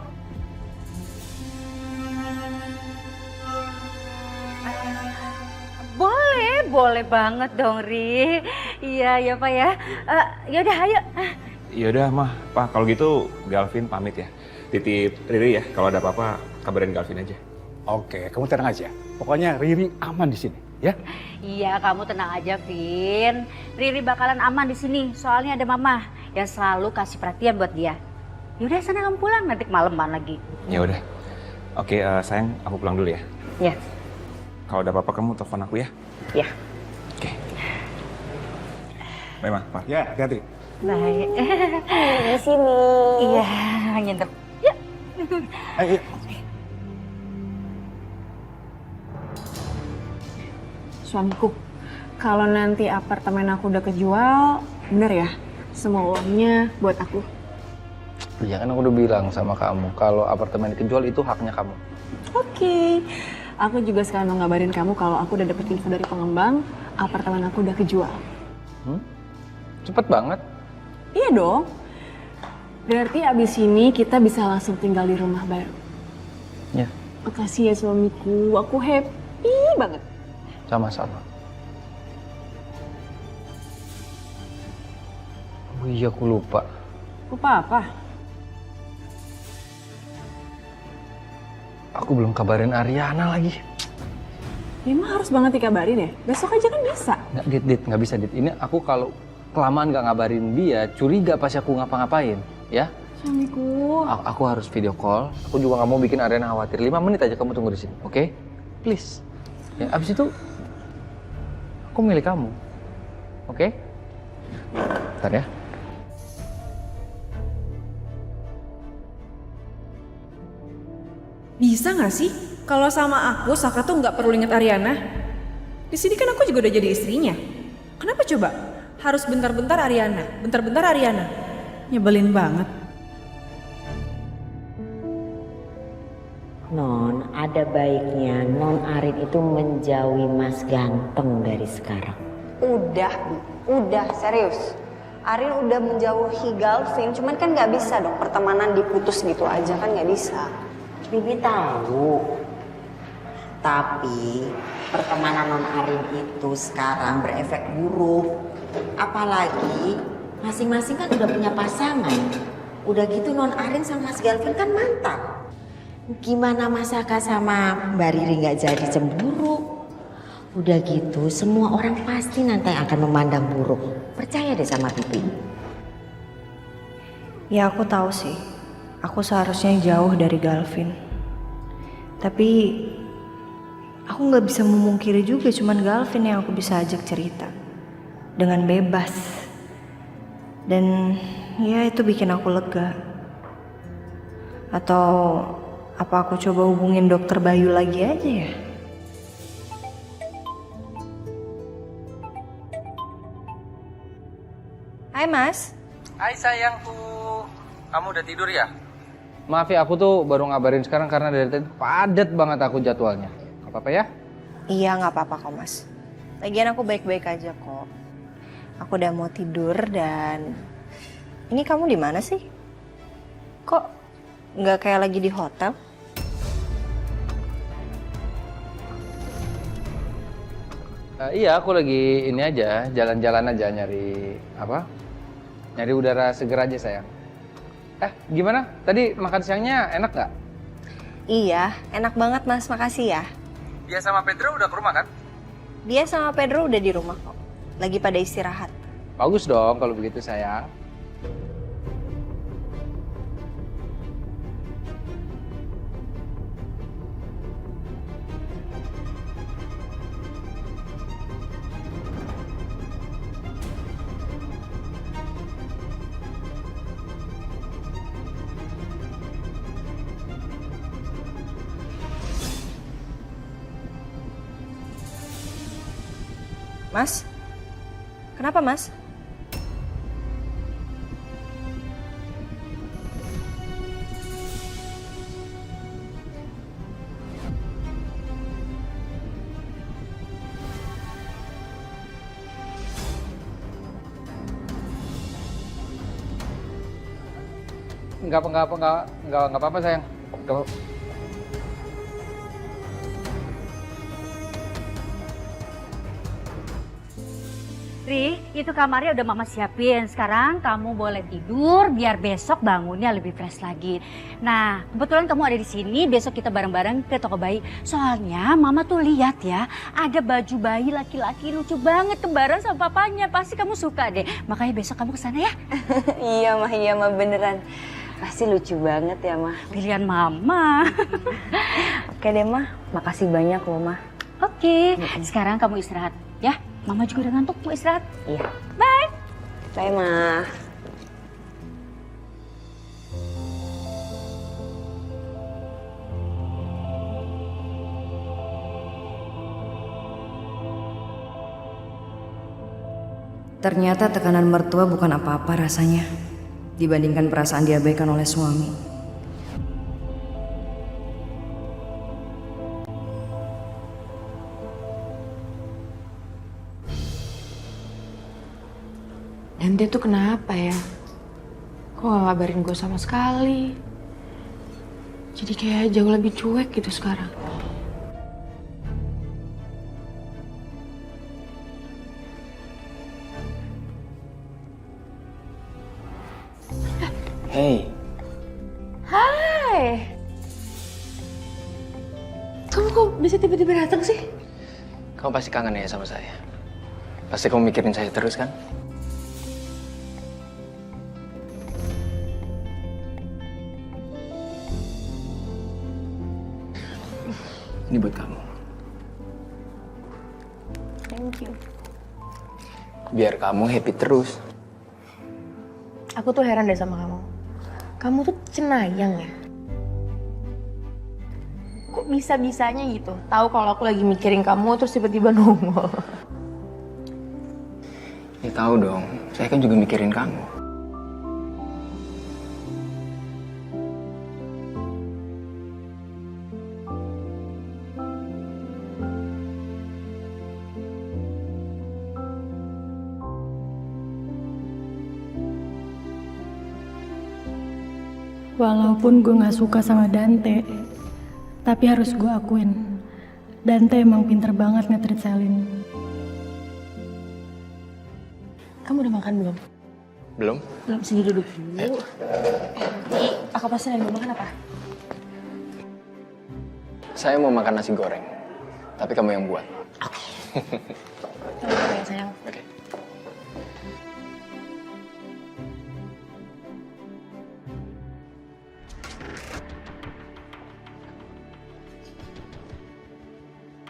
Boleh banget dong, Ri. Iya Pak ya. Yaudah, ayo. Yaudah mah, Pak kalau gitu Galvin pamit ya. Titip Riri ya, kalau ada apa-apa kabarin Galvin aja. Oke, kamu tenang aja. Pokoknya Riri aman di sini, ya? Iya, kamu tenang aja, Vin. Riri bakalan aman di sini. Soalnya ada Mama yang selalu kasih perhatian buat dia. Yaudah, sana kamu pulang, nanti kemalaman lagi. Ya udah. Oke, sayang, aku pulang dulu ya. Ya. Kalau ada apa-apa kamu telepon aku ya. Ya. Oke. Baik, Ma. Pak. Ya, hati-hati. Baik. Di sini. Iya, nginep. Yuk. Ayo. Suamiku, kalau nanti apartemen aku udah kejual, bener ya? Semua uangnya buat aku. Ya kan aku udah bilang sama kamu, kalau apartemen dijual itu haknya kamu. Oke. Aku juga sekarang mau ngabarin kamu kalau aku udah dapet info dari pengembang, apartemen aku udah kejual. Cepet banget. Iya dong. Berarti abis ini kita bisa langsung tinggal di rumah baru. Ya. Makasih ya suamiku, aku happy banget. Sama-sama. Oh iya, aku lupa. Lupa apa? Aku belum kabarin Ariana lagi. Ya emang harus banget dikabarin ya? Besok aja kan bisa. Nggak bisa, Dit. Ini aku kalau kelamaan nggak ngabarin dia, curiga pasti aku ngapa-ngapain, ya? Suamiku. Aku harus video call. Aku juga nggak mau bikin Ariana khawatir. 5 menit aja kamu tunggu di sini, oke? Please. Ya, abis itu aku milik kamu, oke? Bentar ya. Bisa nggak sih? Kalau sama aku, Saka tuh nggak perlu inget Ariana. Di sini kan aku juga udah jadi istrinya. Kenapa coba? Harus bentar-bentar Ariana, bentar-bentar Ariana. Nyebelin banget. Non, ada baiknya Non Arin itu menjauhi Mas Ganteng dari sekarang. Udah, serius. Arin udah menjauhi Galvin, cuman kan nggak bisa dong pertemanan diputus gitu aja, kan nggak bisa. Bibi tahu. Tapi pertemanan Non Arin itu sekarang berefek buruk. Apalagi Masing-masing kan udah punya pasangan. Udah gitu Non Arin sama Mas Galvin kan mantap. Gimana Mas Saka sama Mbak Riri nggak jadi cemburu? Udah gitu semua orang pasti nanti akan memandang buruk. Percaya deh sama Pipi. Ya aku tahu sih, aku seharusnya jauh dari Galvin. Tapi aku nggak bisa memungkiri juga cuman Galvin yang aku bisa ajak cerita dengan bebas. Dan ya itu bikin aku lega. Atau apa aku coba hubungin dokter Bayu lagi aja ya? Hai Mas. Hai sayangku, kamu udah tidur ya? Maaf ya, aku tuh baru ngabarin sekarang karena dari tadi padat banget aku jadwalnya. Gak apa-apa ya? Iya nggak apa-apa kok Mas. Lagian aku baik-baik aja kok. Aku udah mau tidur dan ini kamu di mana sih? Kok nggak kayak lagi di hotel? Iya, aku lagi ini aja, jalan-jalan aja nyari apa? Nyari udara seger aja sayang. Gimana? Tadi makan siangnya enak nggak? Iya, enak banget Mas, makasih ya. Dia sama Pedro udah ke rumah kan? Dia sama Pedro udah di rumah kok. Lagi pada istirahat. Bagus dong kalau begitu sayang. Mas? Kenapa Mas? Enggak apa-apa sayang. Enggak. Ri, itu kamarnya udah mama siapin. Sekarang kamu boleh tidur biar besok bangunnya lebih fresh lagi. Nah, kebetulan kamu ada di sini, besok kita bareng-bareng ke toko bayi. Soalnya mama tuh lihat ya, ada baju bayi laki-laki lucu banget kembaran sama papanya. Pasti kamu suka deh. Makanya besok kamu kesana ya. Iya mah beneran. Pasti lucu banget ya mah. Pilihan mama. Oke deh mah, makasih banyak loh mah. Oke, sekarang kamu istirahat ya. Mama juga udah ngantuk, mau istirahat. Iya. Bye. Bye mah. Ternyata tekanan mertua bukan apa-apa rasanya dibandingkan perasaan diabaikan oleh suami. Dan dia tuh kenapa ya? Kok gak ngabarin gue sama sekali? Jadi kayak jauh lebih cuek gitu sekarang. Hey. Hai. Kamu kok bisa tiba-tiba datang sih? Kamu pasti kangen ya sama saya. Pasti kamu mikirin saya terus kan? Ini buat kamu. Thank you. Biar kamu happy terus. Aku tuh heran deh sama kamu. Kamu tuh cenayang ya? Kok bisa-bisanya gitu? Tahu kalau aku lagi mikirin kamu terus tiba-tiba nongol. Ya tahu dong, saya kan juga mikirin kamu. Walaupun gue gak suka sama Dante, tapi harus gue akuin, Dante emang pinter banget nge-treat Selin. Kamu udah makan belum? Belum? Belum, sini duduk dulu. Nanti aku pesen yang mau makan apa? Saya mau makan nasi goreng. Tapi kamu yang buat. Tunggu ya sayang. Oke.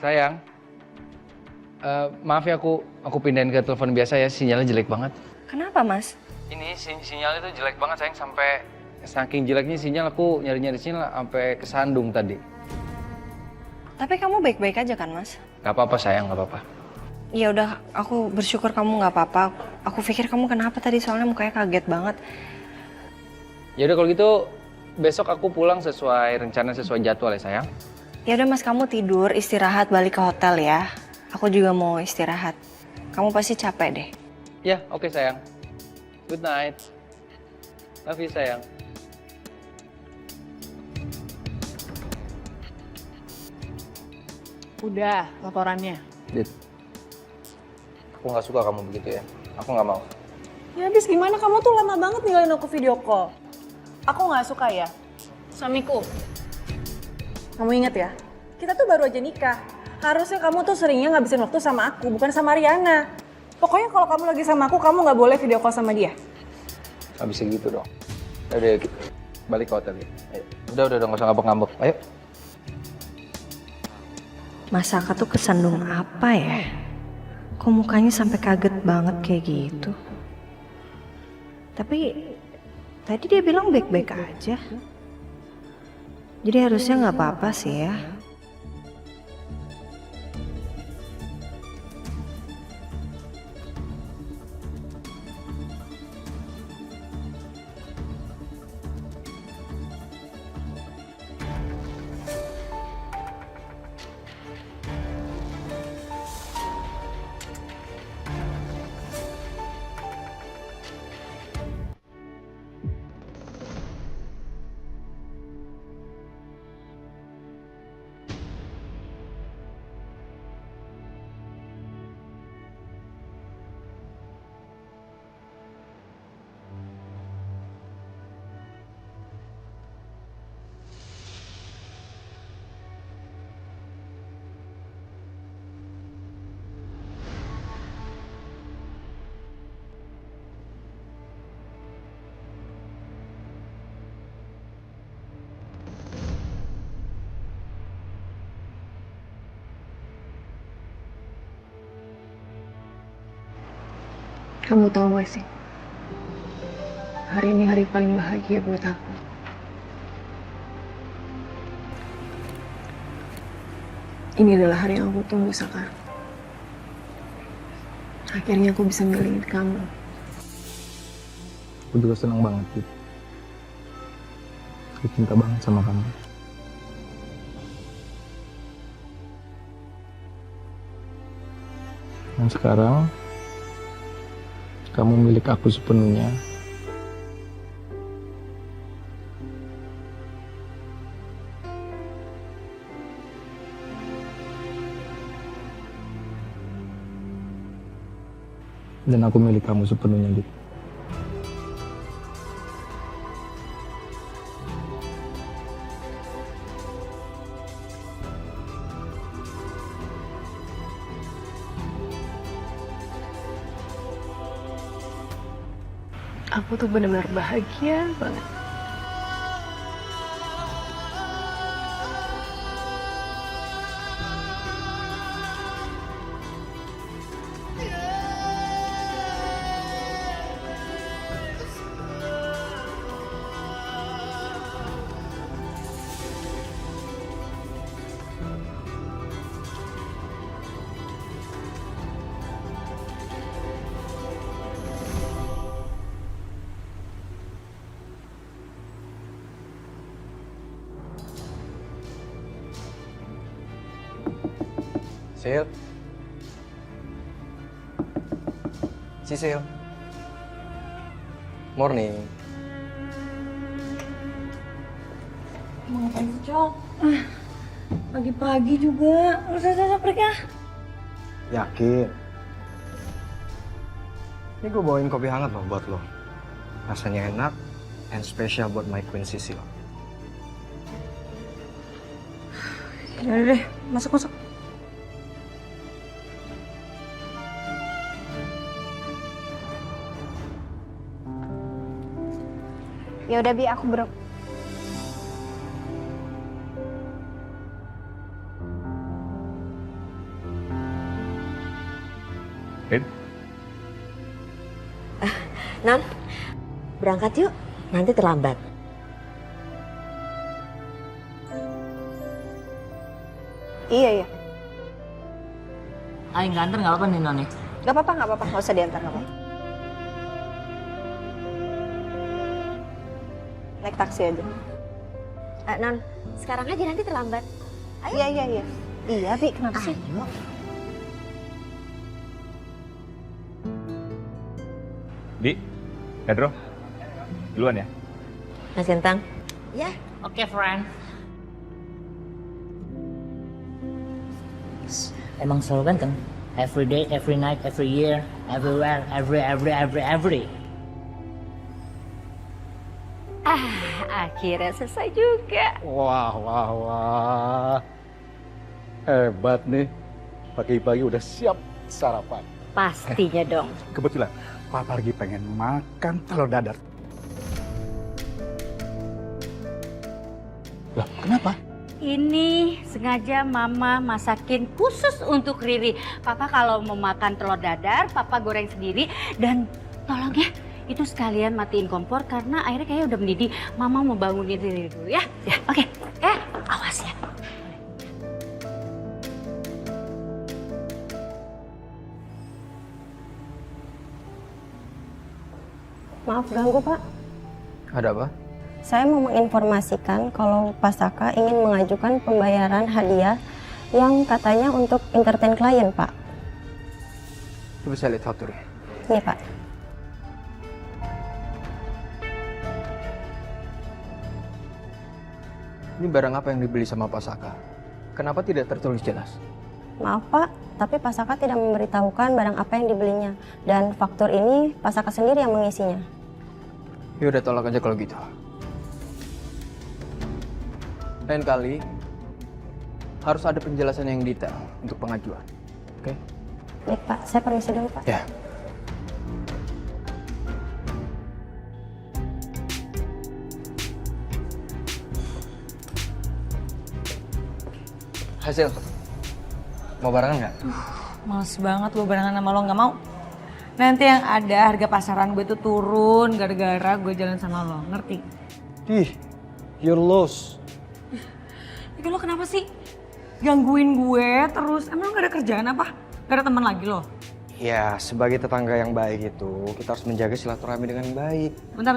Sayang, maaf ya aku pindahin ke telepon biasa ya, sinyalnya jelek banget. Kenapa, Mas? Ini sinyalnya tuh jelek banget sayang, sampai saking jeleknya sinyal aku nyari-nyari sinyal sampai kesandung tadi. Tapi kamu baik-baik aja kan, Mas? Gak apa-apa sayang, gak apa-apa. Ya udah, aku bersyukur kamu nggak apa-apa. Aku pikir kamu kenapa tadi, soalnya mukanya kaget banget. Ya udah kalau gitu besok aku pulang sesuai rencana, sesuai jadwal ya sayang. Ya udah Mas, kamu tidur, istirahat, balik ke hotel ya. Aku juga mau istirahat. Kamu pasti capek deh. Ya, oke sayang. Good night. Love you sayang. Udah, laporannya. Dit, aku nggak suka kamu begitu ya. Aku nggak mau. Ya habis gimana, kamu tuh lama banget ninggalin aku video call. Aku nggak suka ya. Suamiku, kamu inget ya, kita tuh baru aja nikah. Harusnya kamu tuh seringnya ngabisin waktu sama aku, bukan sama Riana. Pokoknya kalau kamu lagi sama aku, kamu nggak boleh video call sama dia. Nggak bisa gitu dong. Udah yuk, balik ke hotel ya. Ayo. Udah, nggak usah ngambek-ngambek. Ayo. Mas Saka tuh kesandung apa ya? Kok mukanya sampai kaget banget kayak gitu? Tapi tadi dia bilang baik-baik aja. Jadi harusnya nggak apa-apa sih ya. Kamu tahu gak sih, hari ini hari paling bahagia buat aku. Ini adalah hari yang aku tunggu, Saka. Akhirnya aku bisa milih kamu. Aku juga senang banget, Dit. Aku cinta banget sama kamu. Dan sekarang kamu milik aku sepenuhnya. Dan aku milik kamu sepenuhnya, Dit. Aku tuh benar-benar bahagia banget. Sil. Sisil. Morning. Mau ngapain, Cok? Pagi-pagi juga. Udah, pergi ah. Yakin? Ini gue bawain kopi hangat loh buat lo. Rasanya enak and spesial buat my Queen Sisil. Yaudah deh, masuk. Ya udah Bi, aku Non, berangkat yuk. Nanti terlambat. Iya. Ayo nganter nggak apa-apa nih Noni. Gak apa-apa, nggak usah diantar, nggak apa-apa. Naik taksi aja. Non, sekarang aja nanti terlambat. Ayo. Iya. Iya, Bi, kenapa sih? Ayo. Di, Pedro, duluan ya. Mas Ganteng. Ya. Oke, friend. Emang selalu ganteng. Every day, every night, every year, everywhere, every. Akhirnya selesai juga. Wah. Hebat nih. Pagi-pagi udah siap sarapan. Pastinya dong. Kebetulan Papa lagi pengen makan telur dadar. Loh, kenapa? Ini sengaja Mama masakin khusus untuk Riri. Papa kalau mau makan telur dadar, Papa goreng sendiri. Dan tolong ya, itu sekalian matiin kompor karena airnya kayaknya udah mendidih. Mama mau bangunin Riri dulu ya. Ya, oke. Awas ya. Maaf ganggu, Pak. Ada apa? Saya mau menginformasikan kalau Pak Saka ingin mengajukan pembayaran hadiah yang katanya untuk entertain klien, Pak. Coba saya lihat fakturnya. Ini, Pak. Ini barang apa yang dibeli sama Pak Saka? Kenapa tidak tertulis jelas? Maaf, Pak, tapi Pak Saka tidak memberitahukan barang apa yang dibelinya. Dan faktur ini Pak Saka sendiri yang mengisinya. Ya udah tolak aja kalau gitu. Lain kali harus ada penjelasan yang detail untuk pengajuan. Oke? Baik, Pak. Saya permisi dulu, Pak. Ya. Hasil. Mau barengan nggak? Males banget gue barengan sama lo, nggak mau. Nanti yang ada harga pasaran gue tuh turun gara-gara gue jalan sama lo, ngerti? Ih, you're lost. Ya lo kenapa sih gangguin gue terus? Emang lo gak ada kerjaan apa? Gak ada teman lagi lo? Ya, sebagai tetangga yang baik itu, kita harus menjaga silaturahmi dengan baik. Bentar.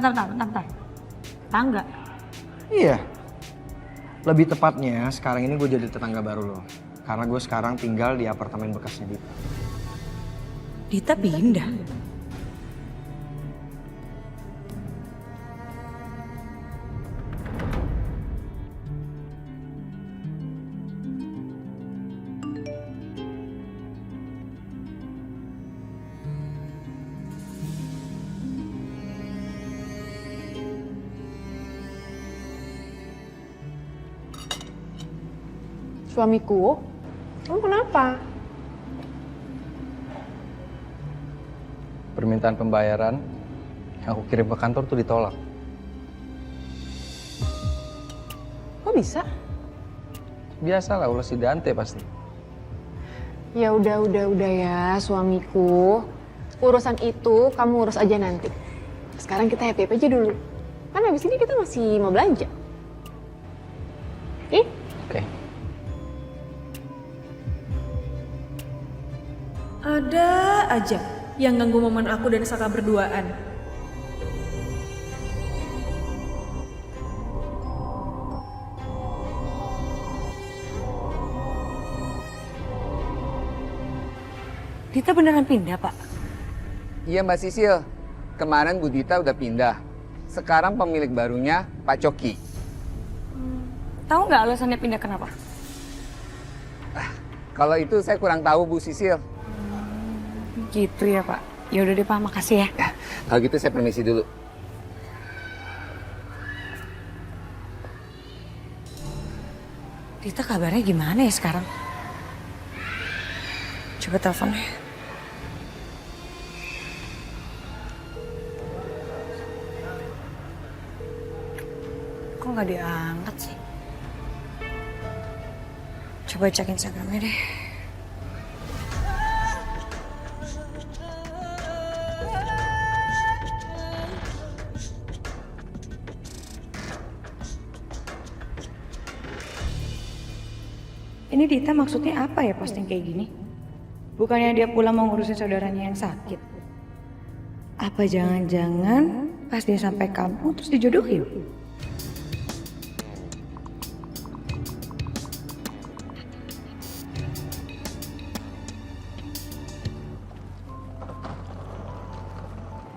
Tangga? Iya. Lebih tepatnya, sekarang ini gue jadi tetangga baru lo. Karena gue sekarang tinggal di apartemen bekasnya Dita. Dita pindah? Suamiku? Kamu kenapa? Permintaan pembayaran yang aku kirim ke kantor tuh ditolak. Kok bisa? Biasalah, ulah si Dante pasti. Ya udah ya suamiku. Urusan itu kamu urus aja nanti. Sekarang kita happy aja dulu. Kan habis ini kita masih mau belanja. Oke. Ada aja yang ganggu momen aku dan Saka berduaan. Dita beneran pindah, Pak? Iya Mbak Sisil, kemarin Bu Dita udah pindah. Sekarang pemilik barunya Pak Coki. Tahu nggak alasannya pindah kenapa? Kalau itu saya kurang tahu Bu Sisil. Gitu ya, Pak. Ya udah deh, Pak, makasih ya. Kalau gitu saya permisi dulu. Dita kabarnya gimana ya sekarang? Coba teleponnya. Kok nggak diangkat sih? Coba cek Instagramnya deh. Ini Dita maksudnya apa ya posting kayak gini? Bukannya dia pulang mau ngurusin saudaranya yang sakit? Apa jangan-jangan pas dia sampai kampung terus dijodohin?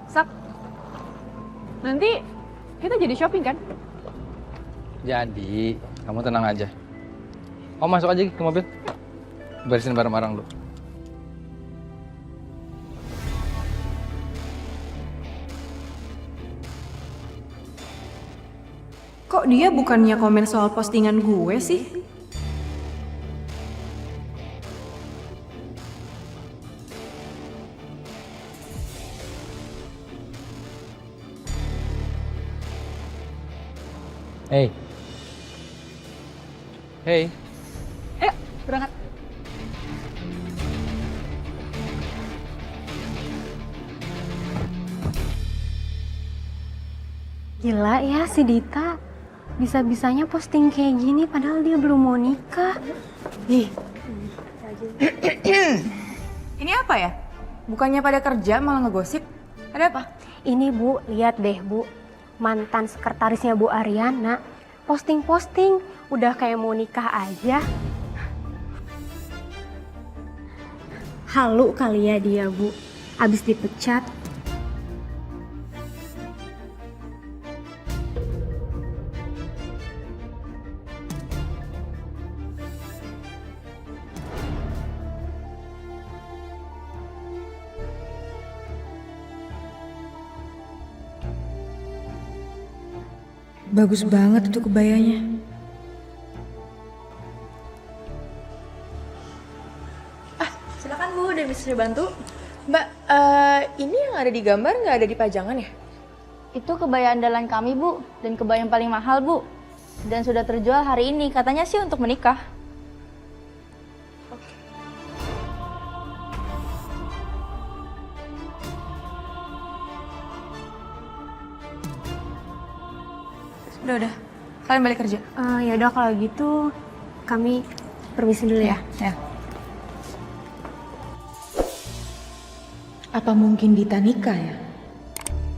Sak, nanti kita jadi shopping kan? Jadi, kamu tenang aja. Kamu masuk aja ke mobil. Beresin barang-barang dulu. Kok dia bukannya komen soal postingan gue sih? Hey. Hey. Ayo, berangkat. Gila ya si Dita. Bisa-bisanya posting kayak gini padahal dia belum mau nikah. Nih. Ini apa ya? Bukannya pada kerja malah ngegosip? Ada apa? Ini Bu, lihat deh Bu. Mantan sekretarisnya Bu Ariana. Posting-posting, udah kayak mau nikah aja. Halu kali ya dia Bu, abis dipecat. Bagus banget itu kebayanya. Silakan Bu, udah bisa dibantu? Mbak, ini yang ada di gambar nggak ada di pajangan ya? Itu kebaya andalan kami, Bu, dan kebaya yang paling mahal, Bu. Dan sudah terjual hari ini, katanya sih untuk menikah. Udah. Kalian balik kerja. Ya udah kalau gitu kami permisi dulu ya. Ya. Apa mungkin Dita nikah ya?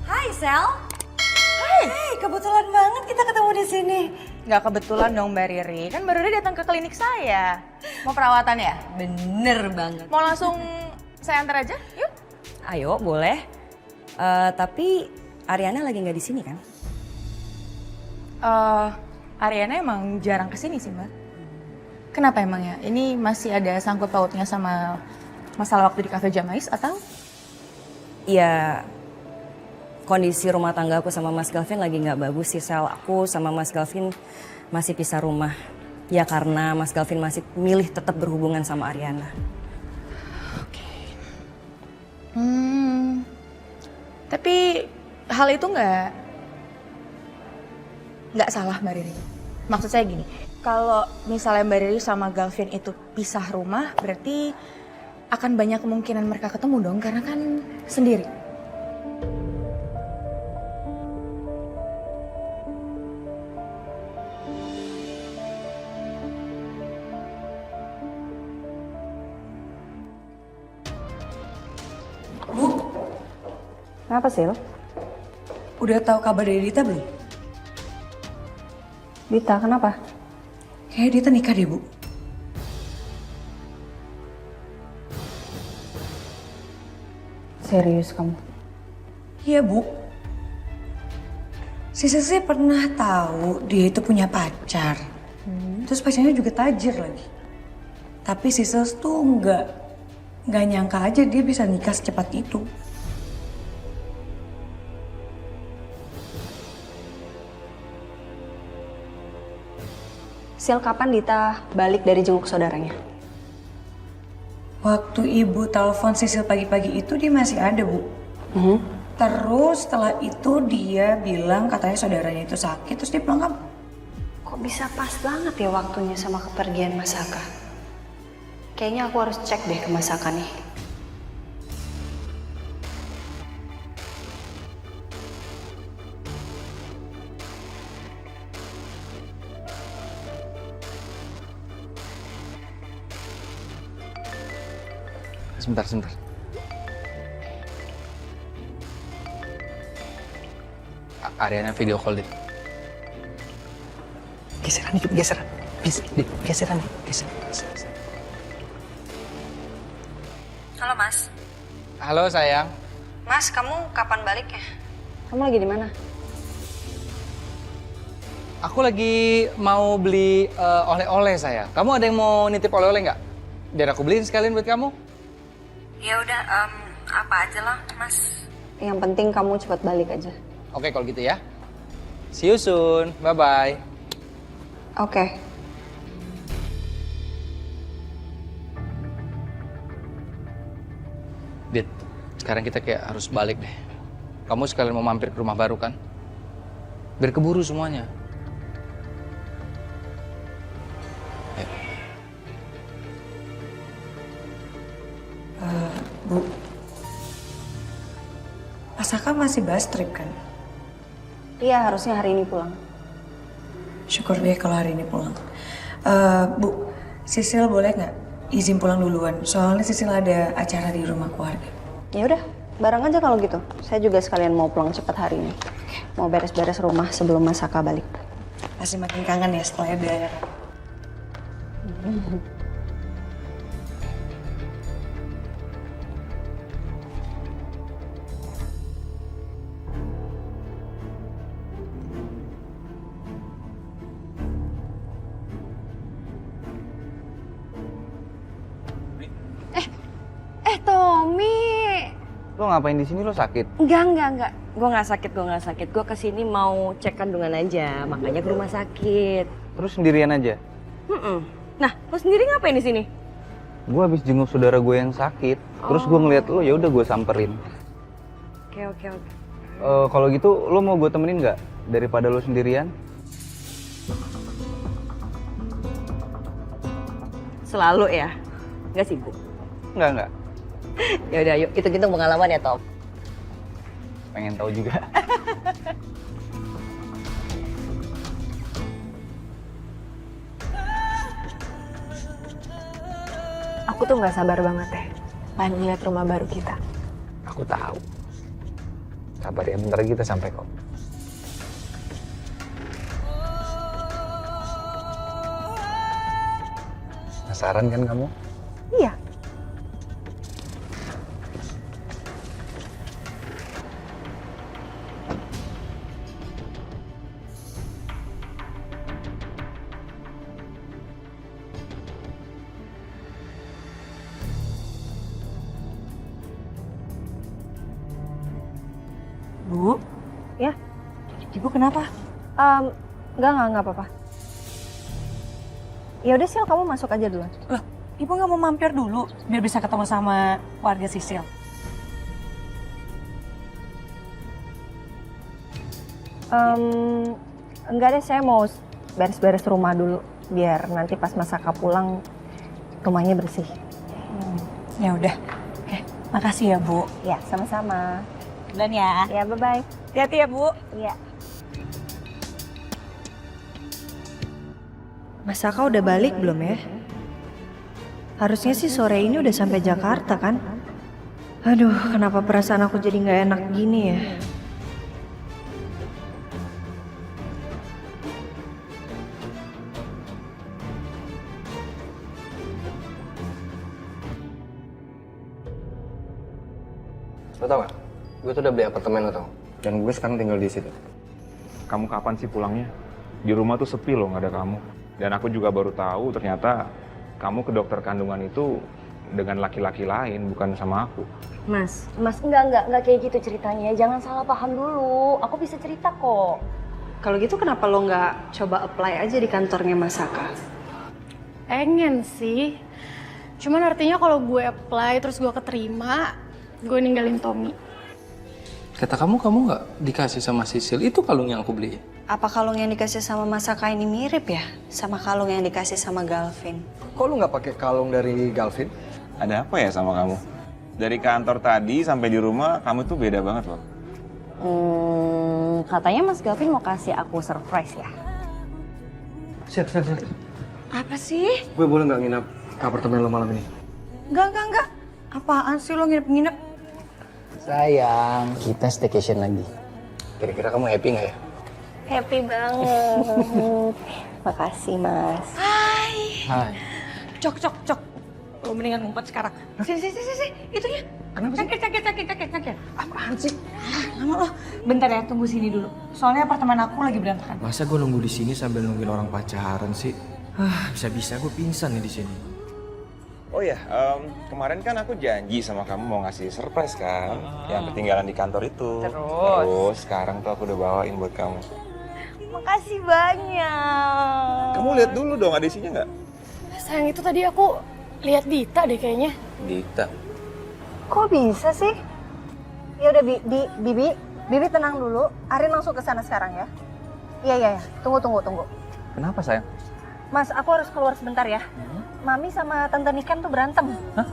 Hai Sel. Hai, kebetulan banget kita ketemu di sini. Nggak kebetulan dong Mbak Riri, kan Mbak Riri datang ke klinik saya. Mau perawatan ya? Bener banget. Mau langsung saya antar aja? Yuk. Ayo, boleh. Tapi Ariana lagi nggak di sini kan? Ariana emang jarang kesini sih Mbak. Kenapa emangnya? Ini masih ada sangkut pautnya sama masalah waktu di Cafe Jamais atau? Ya, kondisi rumah tangga aku sama Mas Galvin lagi nggak bagus sih Sel. Aku sama Mas Galvin masih pisah rumah. Ya karena Mas Galvin masih milih tetap berhubungan sama Ariana. Tapi hal itu nggak salah Mbak Riri. Maksud saya gini, kalau misalnya Mbak Riri sama Galvin itu pisah rumah, berarti akan banyak kemungkinan mereka ketemu dong, karena kan sendiri. Bu, Kenapa sih lo? udah tahu kabar dari Dita belum? Dita, kenapa? Kayaknya Dita nikah deh, Bu. Serius kamu? Iya, Bu. Sisi pernah tahu dia itu punya pacar. Terus pacarnya juga tajir lagi. Tapi Sisi tuh nggak nyangka aja dia bisa nikah secepat itu. Sil, kapan Dita balik dari jenguk saudaranya? Waktu ibu telepon Sisil pagi-pagi itu dia masih ada, Bu. Terus setelah itu dia bilang katanya saudaranya itu sakit, terus dia pulang kampung. Kok bisa pas banget ya waktunya sama kepergian Mas Saka? Kayaknya aku harus cek deh ke Mas Saka nih. Sebentar. Ariana video call dit. Geseran dikit, geseran. Geseran. Halo Mas. Halo sayang. Mas, kamu kapan baliknya? Kamu lagi di mana? Aku lagi mau beli oleh-oleh sayang. Kamu ada yang mau nitip oleh-oleh nggak? Biar aku beliin sekalian buat kamu. Ya udah, apa aja lah, Mas. Yang penting kamu cepat balik aja. Oke kalau gitu ya. See you soon. Bye-bye. Oke. Dit, sekarang kita kayak harus balik deh. Kamu sekalian mau mampir ke rumah baru kan? Biar keburu semuanya. Bu, Mas Saka masih bus trip kan? Iya, harusnya hari ini pulang. Syukur deh kalau hari ini pulang. Bu, Sisil boleh nggak izin pulang duluan? Soalnya Sisil ada acara di rumah keluarga. Ya udah, bareng aja kalau gitu. Saya juga sekalian mau pulang cepat hari ini. Mau beres-beres rumah sebelum Mas Saka balik. Pasti makin kangen ya setelah ada. Tommy. Lo ngapain di sini? Lo sakit? Enggak. Gue nggak sakit. Gue kesini mau cek kandungan aja, makanya ke rumah sakit. Terus sendirian aja? Nah, lo sendiri ngapain di sini? Gue habis jenguk saudara gue yang sakit. Terus gue ngeliat lo, ya udah gue samperin. Oke. Kalau gitu lo mau gue temenin nggak daripada lo sendirian? Selalu ya? Nggak sibuk? Nggak. Ya udah, yuk hitung-hitung pengalaman ya, Tom. Pengen tahu juga. Aku tuh nggak sabar banget deh, pengen lihat rumah baru kita. Aku tahu. Sabar ya, bentar lagi kita sampai kok. Penasaran kan kamu? Iya. Bu? Ya? Ibu kenapa? Enggak apa-apa. Ya udah Sil, kamu masuk aja dulu. Loh, Ibu nggak mau mampir dulu biar bisa ketemu sama warga Sisil? Enggak deh, saya mau beres-beres rumah dulu biar nanti pas Mas Saka pulang rumahnya bersih. Ya udah. Oke, makasih ya, Bu. Ya, sama-sama. Dan ya. Ya, bye-bye. Hati-hati ya, Bu. Iya. Mas Saka udah balik belum ya? Harusnya sih sore ini udah sampai Jakarta kan? Aduh, kenapa perasaan aku jadi nggak enak gini ya? Lo tau gak? Gue tuh udah beli apartemen lo tau. Dan gue sekarang tinggal di situ. Kamu kapan sih pulangnya? Di rumah tuh sepi loh, nggak ada kamu. Dan aku juga baru tahu ternyata kamu ke dokter kandungan itu dengan laki-laki lain, bukan sama aku. Mas, enggak kayak gitu ceritanya. Jangan salah paham dulu. Aku bisa cerita kok. Kalau gitu kenapa lo nggak coba apply aja di kantornya Mas Saka? Pengen sih. Cuman artinya kalau gue apply terus gue keterima, gue ninggalin Tommy. Kata kamu nggak dikasih sama Sisil, itu kalung yang aku beli. Apa kalung yang dikasih sama Mas Saka ini mirip ya sama kalung yang dikasih sama Galvin? Kok lu nggak pakai kalung dari Galvin? Ada apa ya sama kamu? Dari kantor tadi sampai di rumah, kamu tuh beda banget loh. Katanya Mas Galvin mau kasih aku surprise ya. Siap. Apa sih? Gue boleh nggak nginap ke apartemen lo malam ini? Enggak. Apaan sih lo nginep-nginep? Sayang, kita staycation lagi. Kira-kira kamu happy nggak ya? Happy banget. Makasih, Mas. Hai. Cok. Lo mendingan ngumpet sekarang. Sini. Itunya. Kenapa sih? Cakir. Apaan sih? Lama lo. Bentar ya, tunggu sini dulu. Soalnya apartemen aku lagi berantakan. Masa gue nunggu di sini sambil nungguin orang pacaran sih? Bisa-bisa gue pingsan nih di sini. Oh ya, kemarin kan aku janji sama kamu mau ngasih surprise kan, yang ketinggalan di kantor itu. Terus sekarang tuh aku udah bawain buat kamu. Makasih banyak. Kamu lihat dulu dong, ada isinya nggak? Sayang, itu tadi aku lihat Dita deh kayaknya. Dita. Kok bisa sih? Ya udah Bibi tenang dulu. Arin langsung ke sana sekarang ya. Iya. Tunggu. Kenapa sayang? Mas, aku harus keluar sebentar ya. Mami sama Tante Niken tuh berantem. Hah?